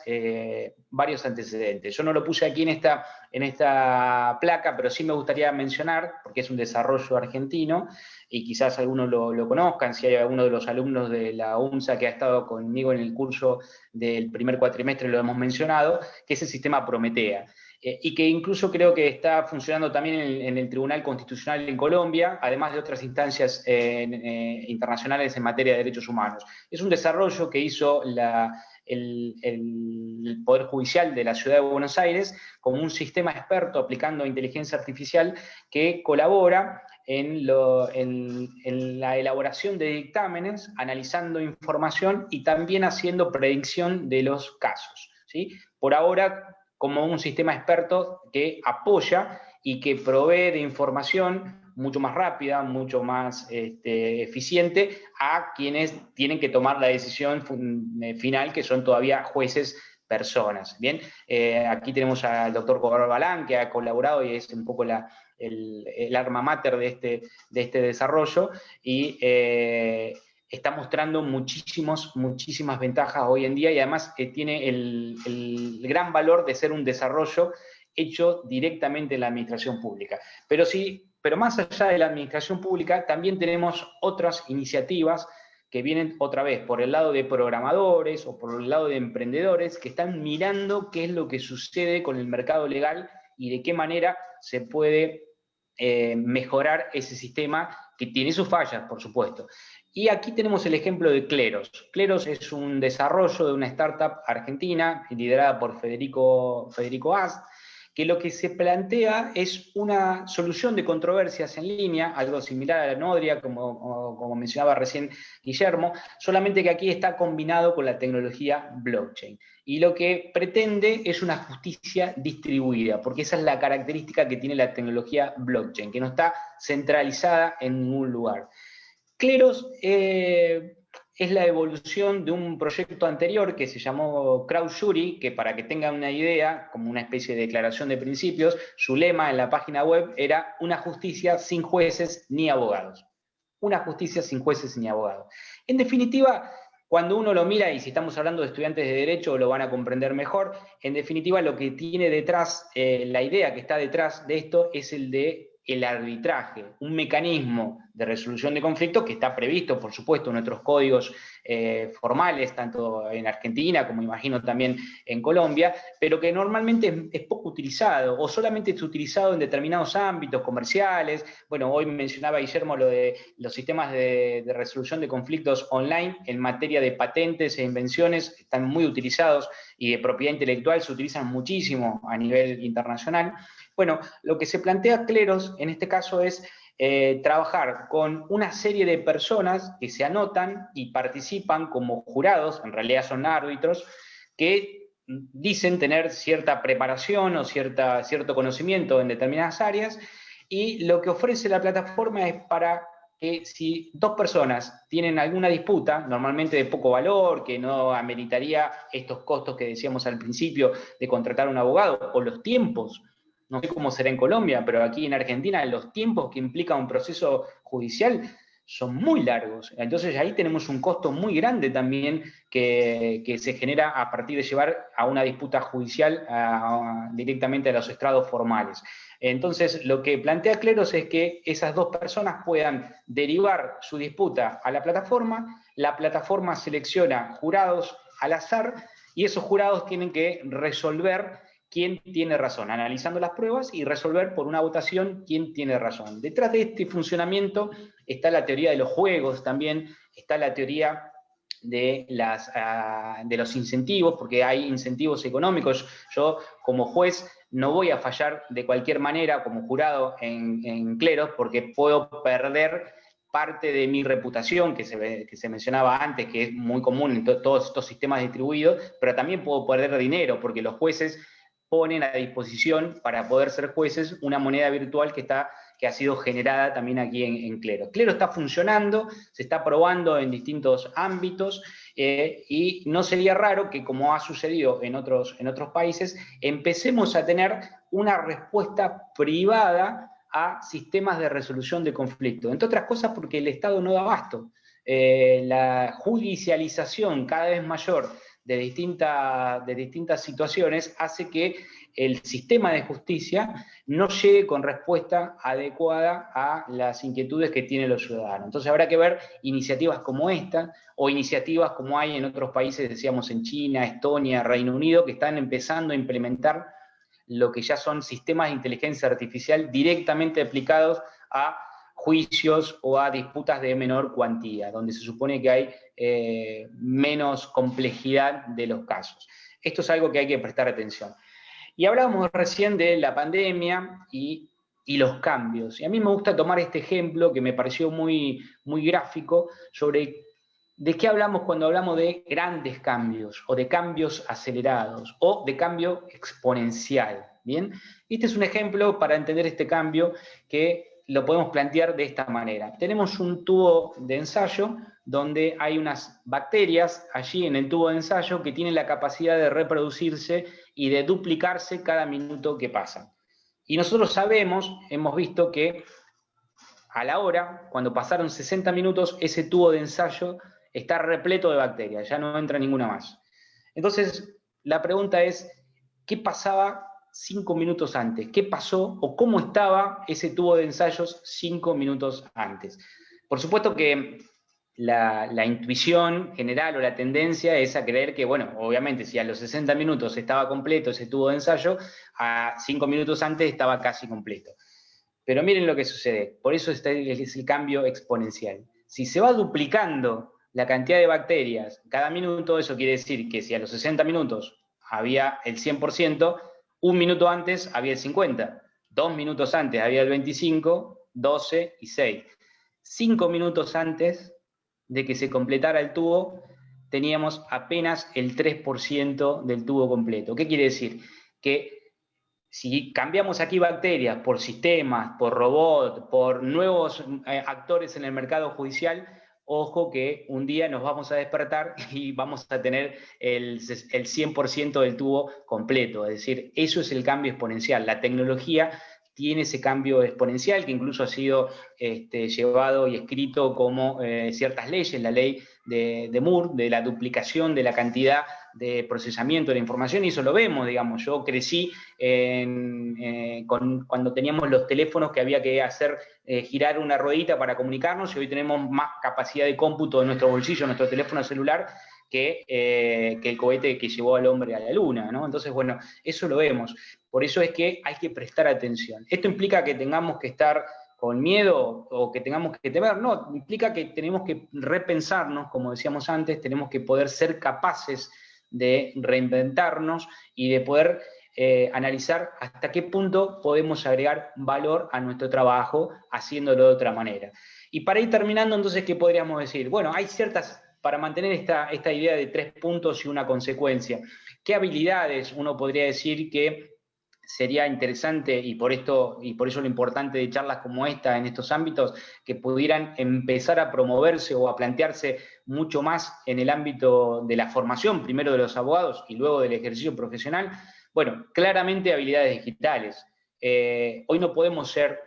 antecedentes. Yo no lo puse aquí en esta placa, pero sí me gustaría mencionar, porque es un desarrollo argentino, y quizás algunos lo conozcan, si hay alguno de los alumnos de la UMSA que ha estado conmigo en el curso del primer cuatrimestre, lo hemos mencionado, que es el sistema Prometea. Y que incluso creo que está funcionando también en el Tribunal Constitucional en Colombia, además de otras instancias internacionales en materia de derechos humanos. Es un desarrollo que hizo el Poder Judicial de la Ciudad de Buenos Aires como un sistema experto aplicando inteligencia artificial que colabora en la elaboración de dictámenes, analizando información y también haciendo predicción de los casos, ¿sí? Por ahora, como un sistema experto que apoya y que provee de información mucho más rápida, mucho más eficiente a quienes tienen que tomar la decisión final, que son todavía jueces, personas. Bien, aquí tenemos al doctor Cobar Balán, que ha colaborado y es un poco el alma mater de este desarrollo, y está mostrando muchísimas ventajas hoy en día, y además tiene el gran valor de ser un desarrollo hecho directamente en la administración pública. Pero más allá de la administración pública, también tenemos otras iniciativas que vienen otra vez por el lado de programadores o por el lado de emprendedores que están mirando qué es lo que sucede con el mercado legal y de qué manera se puede mejorar ese sistema, que tiene sus fallas, por supuesto. Y aquí tenemos el ejemplo de Kleros. Kleros es un desarrollo de una startup argentina liderada por Federico Ast, que lo que se plantea es una solución de controversias en línea, algo similar a la Nodria, como mencionaba recién Guillermo, solamente que aquí está combinado con la tecnología blockchain. Y lo que pretende es una justicia distribuida, porque esa es la característica que tiene la tecnología blockchain, que no está centralizada en ningún lugar. Kleros es la evolución de un proyecto anterior que se llamó Crowdjury, que para que tengan una idea, como una especie de declaración de principios, su lema en la página web era una justicia sin jueces ni abogados. Una justicia sin jueces ni abogados. En definitiva, cuando uno lo mira, y si estamos hablando de estudiantes de Derecho lo van a comprender mejor, en definitiva lo que tiene detrás, la idea que está detrás de esto es el arbitraje, un mecanismo de resolución de conflictos que está previsto, por supuesto, en nuestros códigos formales, tanto en Argentina como imagino también en Colombia, pero que normalmente es poco utilizado, o solamente es utilizado en determinados ámbitos comerciales. Bueno, hoy mencionaba Guillermo lo de los sistemas de resolución de conflictos online en materia de patentes e invenciones, están muy utilizados, y de propiedad intelectual se utilizan muchísimo a nivel internacional. Bueno, lo que se plantea Kleros en este caso es trabajar con una serie de personas que se anotan y participan como jurados, en realidad son árbitros, que dicen tener cierta preparación o cierto conocimiento en determinadas áreas, y lo que ofrece la plataforma es para que si dos personas tienen alguna disputa, normalmente de poco valor, que no ameritaría estos costos que decíamos al principio de contratar un abogado, o los tiempos, no sé cómo será en Colombia, pero aquí en Argentina los tiempos que implica un proceso judicial son muy largos. Entonces ahí tenemos un costo muy grande también que se genera a partir de llevar a una disputa judicial directamente a los estrados formales. Entonces lo que plantea Kleros es que esas dos personas puedan derivar su disputa a la plataforma selecciona jurados al azar, y esos jurados tienen que resolver quién tiene razón, analizando las pruebas y resolver por una votación quién tiene razón. Detrás de este funcionamiento está la teoría de los juegos también, está la teoría de los incentivos, porque hay incentivos económicos. Yo, como juez, no voy a fallar de cualquier manera como jurado en cleros, porque puedo perder parte de mi reputación, que se mencionaba antes, que es muy común en todos estos sistemas distribuidos, pero también puedo perder dinero, porque los jueces ponen a disposición, para poder ser jueces, una moneda virtual que ha sido generada también aquí en Clero. Clero está funcionando, se está probando en distintos ámbitos, y no sería raro que, como ha sucedido en otros países, empecemos a tener una respuesta privada a sistemas de resolución de conflictos. Entre otras cosas porque el Estado no da abasto. La judicialización cada vez mayor de distintas situaciones hace que el sistema de justicia no llegue con respuesta adecuada a las inquietudes que tienen los ciudadanos. Entonces habrá que ver iniciativas como esta, o iniciativas como hay en otros países, decíamos en China, Estonia, Reino Unido, que están empezando a implementar lo que ya son sistemas de inteligencia artificial directamente aplicados a juicios o a disputas de menor cuantía, donde se supone que hay menos complejidad de los casos. Esto es algo que hay que prestar atención. Y hablábamos recién de la pandemia y los cambios. Y a mí me gusta tomar este ejemplo que me pareció muy, muy gráfico sobre de qué hablamos cuando hablamos de grandes cambios o de cambios acelerados o de cambio exponencial. ¿Bien? Este es un ejemplo para entender este cambio que lo podemos plantear de esta manera. Tenemos un tubo de ensayo donde hay unas bacterias allí en el tubo de ensayo que tienen la capacidad de reproducirse y de duplicarse cada minuto que pasa. Y nosotros sabemos, hemos visto que a la hora, cuando pasaron 60 minutos, ese tubo de ensayo está repleto de bacterias, ya no entra ninguna más. Entonces, la pregunta es, ¿qué pasaba 5 minutos antes? ¿Qué pasó o cómo estaba ese tubo de ensayos 5 minutos antes? Por supuesto que la intuición general o la tendencia es a creer que, bueno, obviamente si a los 60 minutos estaba completo ese tubo de ensayo, a 5 minutos antes estaba casi completo. Pero miren lo que sucede, por eso es el cambio exponencial. Si se va duplicando la cantidad de bacterias cada minuto, eso quiere decir que si a los 60 minutos había el 100%, un minuto antes había el 50%, 2 minutos antes había el 25%, 12 y 6. 5 minutos antes de que se completara el tubo, teníamos apenas el 3% del tubo completo. ¿Qué quiere decir? Que si cambiamos aquí bacterias por sistemas, por robots, por nuevos actores en el mercado judicial, ojo que un día nos vamos a despertar y vamos a tener el 100% del tubo completo. Es decir, eso es el cambio exponencial. La tecnología tiene ese cambio exponencial que incluso ha sido llevado y escrito como ciertas leyes, la ley de Moore, de la duplicación de la cantidad de procesamiento de la información, y eso lo vemos, digamos. Yo crecí cuando teníamos los teléfonos que había que hacer girar una ruedita para comunicarnos, y hoy tenemos más capacidad de cómputo en nuestro bolsillo, en nuestro teléfono celular, que el cohete que llevó al hombre a la luna, ¿no? Entonces, bueno, eso lo vemos. Por eso es que hay que prestar atención. ¿Esto implica que tengamos que estar con miedo o que tengamos que temer? No, implica que tenemos que repensarnos, como decíamos antes, tenemos que poder ser capaces de reinventarnos y de poder analizar hasta qué punto podemos agregar valor a nuestro trabajo haciéndolo de otra manera. Y para ir terminando, entonces, ¿qué podríamos decir? Bueno, hay ciertas, para mantener esta idea de 3 puntos y una consecuencia, ¿qué habilidades uno podría decir que sería interesante, y por eso lo importante de charlas como esta en estos ámbitos, que pudieran empezar a promoverse o a plantearse mucho más en el ámbito de la formación, primero de los abogados y luego del ejercicio profesional? Bueno, claramente habilidades digitales. Hoy no podemos ser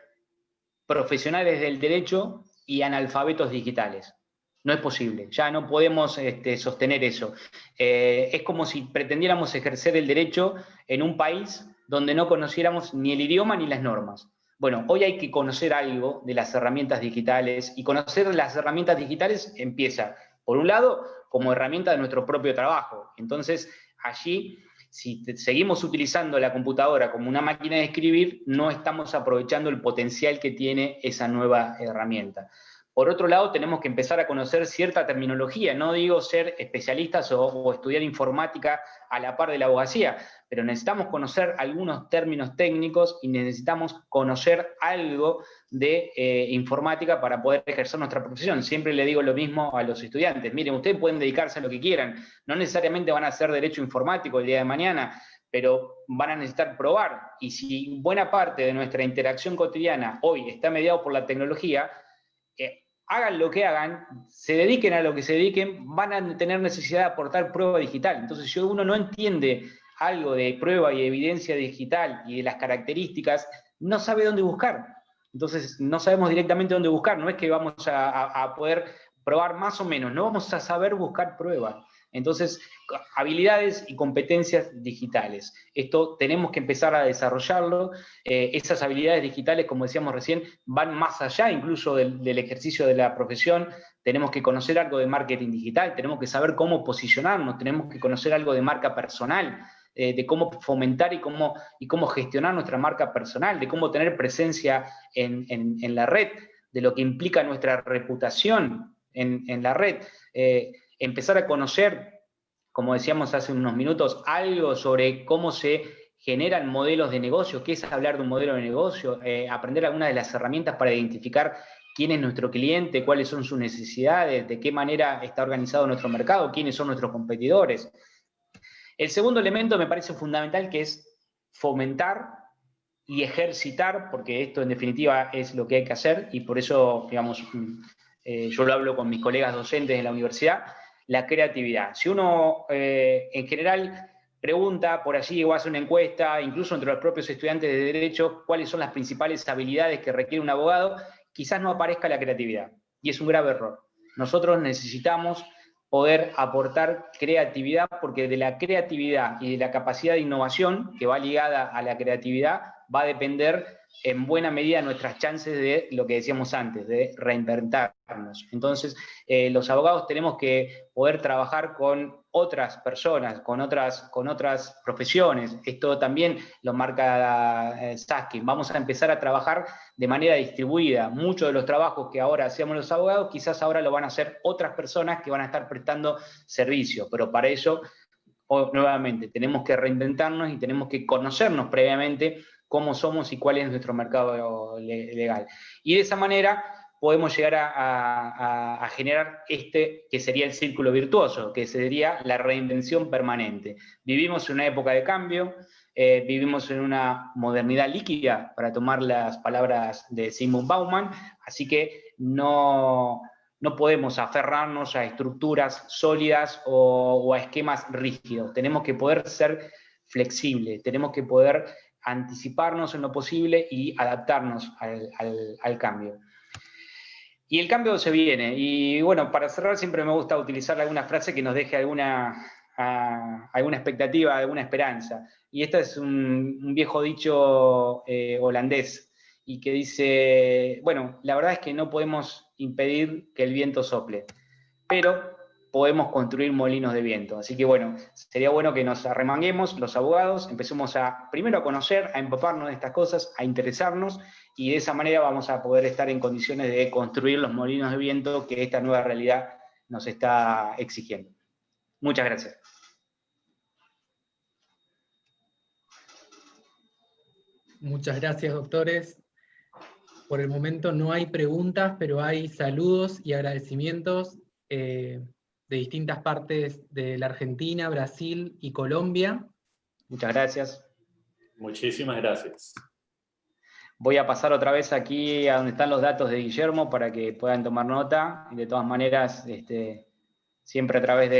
profesionales del derecho y analfabetos digitales. No es posible, ya no podemos sostener eso. Es como si pretendiéramos ejercer el derecho en un país donde no conociéramos ni el idioma ni las normas. Bueno, hoy hay que conocer algo de las herramientas digitales, y conocer las herramientas digitales empieza, por un lado, como herramienta de nuestro propio trabajo. Entonces, allí si seguimos utilizando la computadora como una máquina de escribir, no estamos aprovechando el potencial que tiene esa nueva herramienta. Por otro lado, tenemos que empezar a conocer cierta terminología. No digo ser especialistas o estudiar informática a la par de la abogacía, pero necesitamos conocer algunos términos técnicos y necesitamos conocer algo de informática para poder ejercer nuestra profesión. Siempre le digo lo mismo a los estudiantes. Miren, ustedes pueden dedicarse a lo que quieran. No necesariamente van a hacer derecho informático el día de mañana, pero van a necesitar probar. Y si buena parte de nuestra interacción cotidiana hoy está mediado por la tecnología, hagan lo que hagan, se dediquen a lo que se dediquen, van a tener necesidad de aportar prueba digital. Entonces, si uno no entiende algo de prueba y evidencia digital y de las características, no sabe dónde buscar. Entonces, no sabemos directamente dónde buscar. No es que vamos a poder probar más o menos, no vamos a saber buscar pruebas. Entonces, habilidades y competencias digitales. Esto tenemos que empezar a desarrollarlo. Esas habilidades digitales, como decíamos recién, van más allá incluso del ejercicio de la profesión. Tenemos que conocer algo de marketing digital, tenemos que saber cómo posicionarnos, tenemos que conocer algo de marca personal, de cómo fomentar y cómo gestionar nuestra marca personal, de cómo tener presencia en la red, de lo que implica nuestra reputación en la red. Empezar a conocer, como decíamos hace unos minutos, algo sobre cómo se generan modelos de negocio, qué es hablar de un modelo de negocio, aprender algunas de las herramientas para identificar quién es nuestro cliente, cuáles son sus necesidades, de qué manera está organizado nuestro mercado, quiénes son nuestros competidores. El segundo elemento me parece fundamental, que es fomentar y ejercitar, porque esto en definitiva es lo que hay que hacer, y por eso, digamos, yo lo hablo con mis colegas docentes en la universidad, la creatividad. Si uno en general pregunta por allí o hace una encuesta, incluso entre los propios estudiantes de Derecho, cuáles son las principales habilidades que requiere un abogado, quizás no aparezca la creatividad, y es un grave error. Nosotros necesitamos poder aportar creatividad, porque de la creatividad y de la capacidad de innovación que va ligada a la creatividad va a depender en buena medida nuestras chances de lo que decíamos antes, de reinventarnos. Entonces, los abogados tenemos que poder trabajar con otras personas, con otras profesiones. Esto también lo marca Susskind. Vamos a empezar a trabajar de manera distribuida. Muchos de los trabajos que ahora hacemos los abogados, quizás ahora lo van a hacer otras personas que van a estar prestando servicio, pero para ello, nuevamente, tenemos que reinventarnos y tenemos que conocernos previamente cómo somos y cuál es nuestro mercado legal. Y de esa manera podemos llegar a generar que sería el círculo virtuoso, que sería la reinvención permanente. Vivimos en una época de cambio, vivimos en una modernidad líquida, para tomar las palabras de Zygmunt Bauman, así que no podemos aferrarnos a estructuras sólidas o a esquemas rígidos. Tenemos que poder ser flexibles, tenemos que poder anticiparnos en lo posible y adaptarnos al cambio. Y el cambio se viene. Y bueno, para cerrar siempre me gusta utilizar alguna frase que nos deje alguna expectativa, alguna esperanza. Y este es un viejo dicho holandés, y que dice, bueno, la verdad es que no podemos impedir que el viento sople, pero podemos construir molinos de viento. Así que bueno, sería bueno que nos arremanguemos los abogados, empecemos primero a conocer, a empaparnos de estas cosas, a interesarnos, y de esa manera vamos a poder estar en condiciones de construir los molinos de viento que esta nueva realidad nos está exigiendo. Muchas gracias. Muchas gracias, doctores. Por el momento no hay preguntas, pero hay saludos y agradecimientos de distintas partes de la Argentina, Brasil y Colombia. Muchas gracias. Muchísimas gracias. Voy a pasar otra vez aquí a donde están los datos de Guillermo para que puedan tomar nota. Y de todas maneras, siempre a través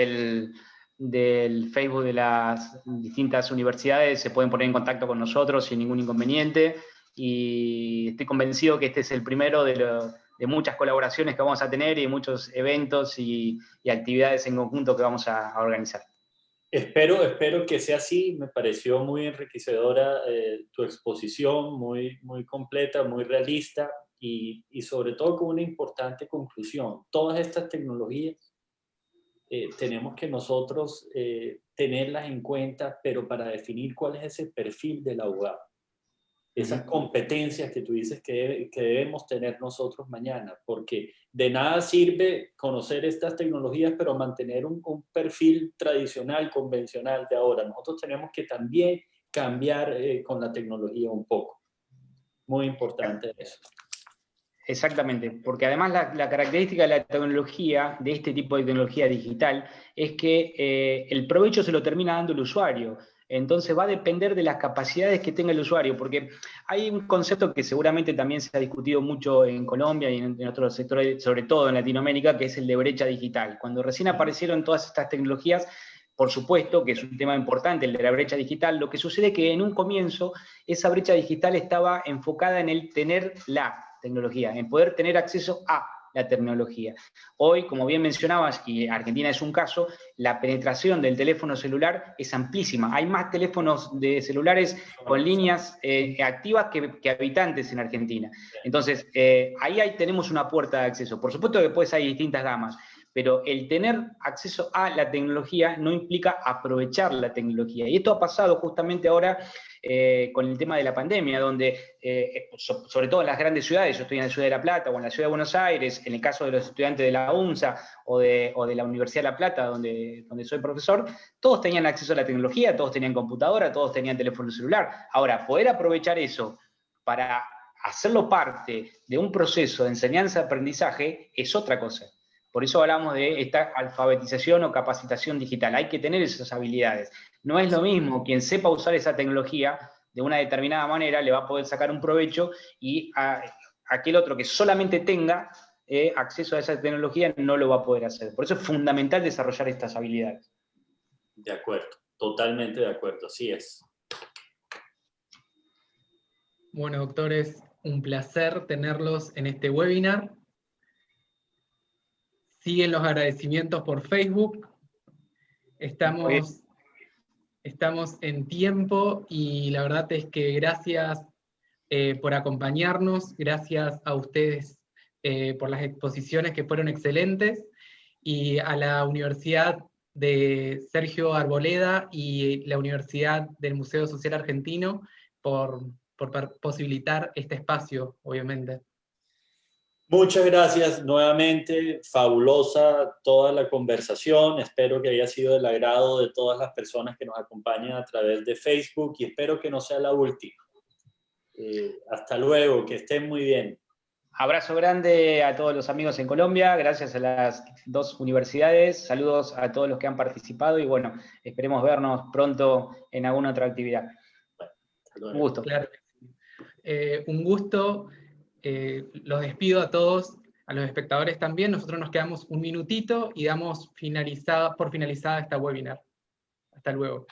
del Facebook de las distintas universidades se pueden poner en contacto con nosotros sin ningún inconveniente. Y estoy convencido que este es el primero de muchas colaboraciones que vamos a tener y de muchos eventos y actividades en conjunto que vamos a organizar. Espero que sea así. Me pareció muy enriquecedora tu exposición, muy completa, muy realista y sobre todo con una importante conclusión. Todas estas tecnologías tenemos que nosotros tenerlas en cuenta, pero para definir cuál es ese perfil del abogado. Esas competencias que tú dices que debemos tener nosotros mañana, porque de nada sirve conocer estas tecnologías, pero mantener un perfil tradicional, convencional de ahora. Nosotros tenemos que también cambiar con la tecnología un poco. Muy importante eso. Exactamente, porque además la característica de la tecnología, de este tipo de tecnología digital, es que el provecho se lo termina dando el usuario. Entonces va a depender de las capacidades que tenga el usuario, porque hay un concepto que seguramente también se ha discutido mucho en Colombia y en otros sectores, sobre todo en Latinoamérica, que es el de brecha digital. Cuando recién aparecieron todas estas tecnologías, por supuesto que es un tema importante el de la brecha digital, lo que sucede es que en un comienzo esa brecha digital estaba enfocada en el tener la tecnología, en poder tener acceso a la tecnología. Hoy, como bien mencionabas, y Argentina es un caso, la penetración del teléfono celular es amplísima. Hay más teléfonos de celulares con líneas activas que habitantes en Argentina. Entonces, ahí tenemos una puerta de acceso. Por supuesto que después hay distintas gamas, pero el tener acceso a la tecnología no implica aprovechar la tecnología. Y esto ha pasado justamente ahora con el tema de la pandemia, donde, sobre todo en las grandes ciudades, yo estoy en la ciudad de La Plata o en la ciudad de Buenos Aires, en el caso de los estudiantes de la UNSA o de la Universidad de La Plata, donde soy profesor, todos tenían acceso a la tecnología, todos tenían computadora, todos tenían teléfono celular. Ahora, poder aprovechar eso para hacerlo parte de un proceso de enseñanza-aprendizaje es otra cosa. Por eso hablamos de esta alfabetización o capacitación digital. Hay que tener esas habilidades. No es lo mismo quien sepa usar esa tecnología de una determinada manera, le va a poder sacar un provecho, y aquel otro que solamente tenga acceso a esa tecnología no lo va a poder hacer. Por eso es fundamental desarrollar estas habilidades. De acuerdo, totalmente de acuerdo, así es. Bueno, doctores, un placer tenerlos en este webinar. Siguen los agradecimientos por Facebook. Estamos en tiempo y la verdad es que gracias por acompañarnos, gracias a ustedes por las exposiciones que fueron excelentes, y a la Universidad de Sergio Arboleda y la Universidad del Museo Social Argentino por posibilitar este espacio, obviamente. Muchas gracias nuevamente, fabulosa toda la conversación, espero que haya sido del agrado de todas las personas que nos acompañan a través de Facebook y espero que no sea la última. Hasta luego, que estén muy bien. Abrazo grande a todos los amigos en Colombia, gracias a las dos universidades, saludos a todos los que han participado y bueno, esperemos vernos pronto en alguna otra actividad. Bueno, un gusto. Claro. Un gusto. Los despido a todos, a los espectadores también. Nosotros nos quedamos un minutito y damos por finalizada esta webinar. Hasta luego.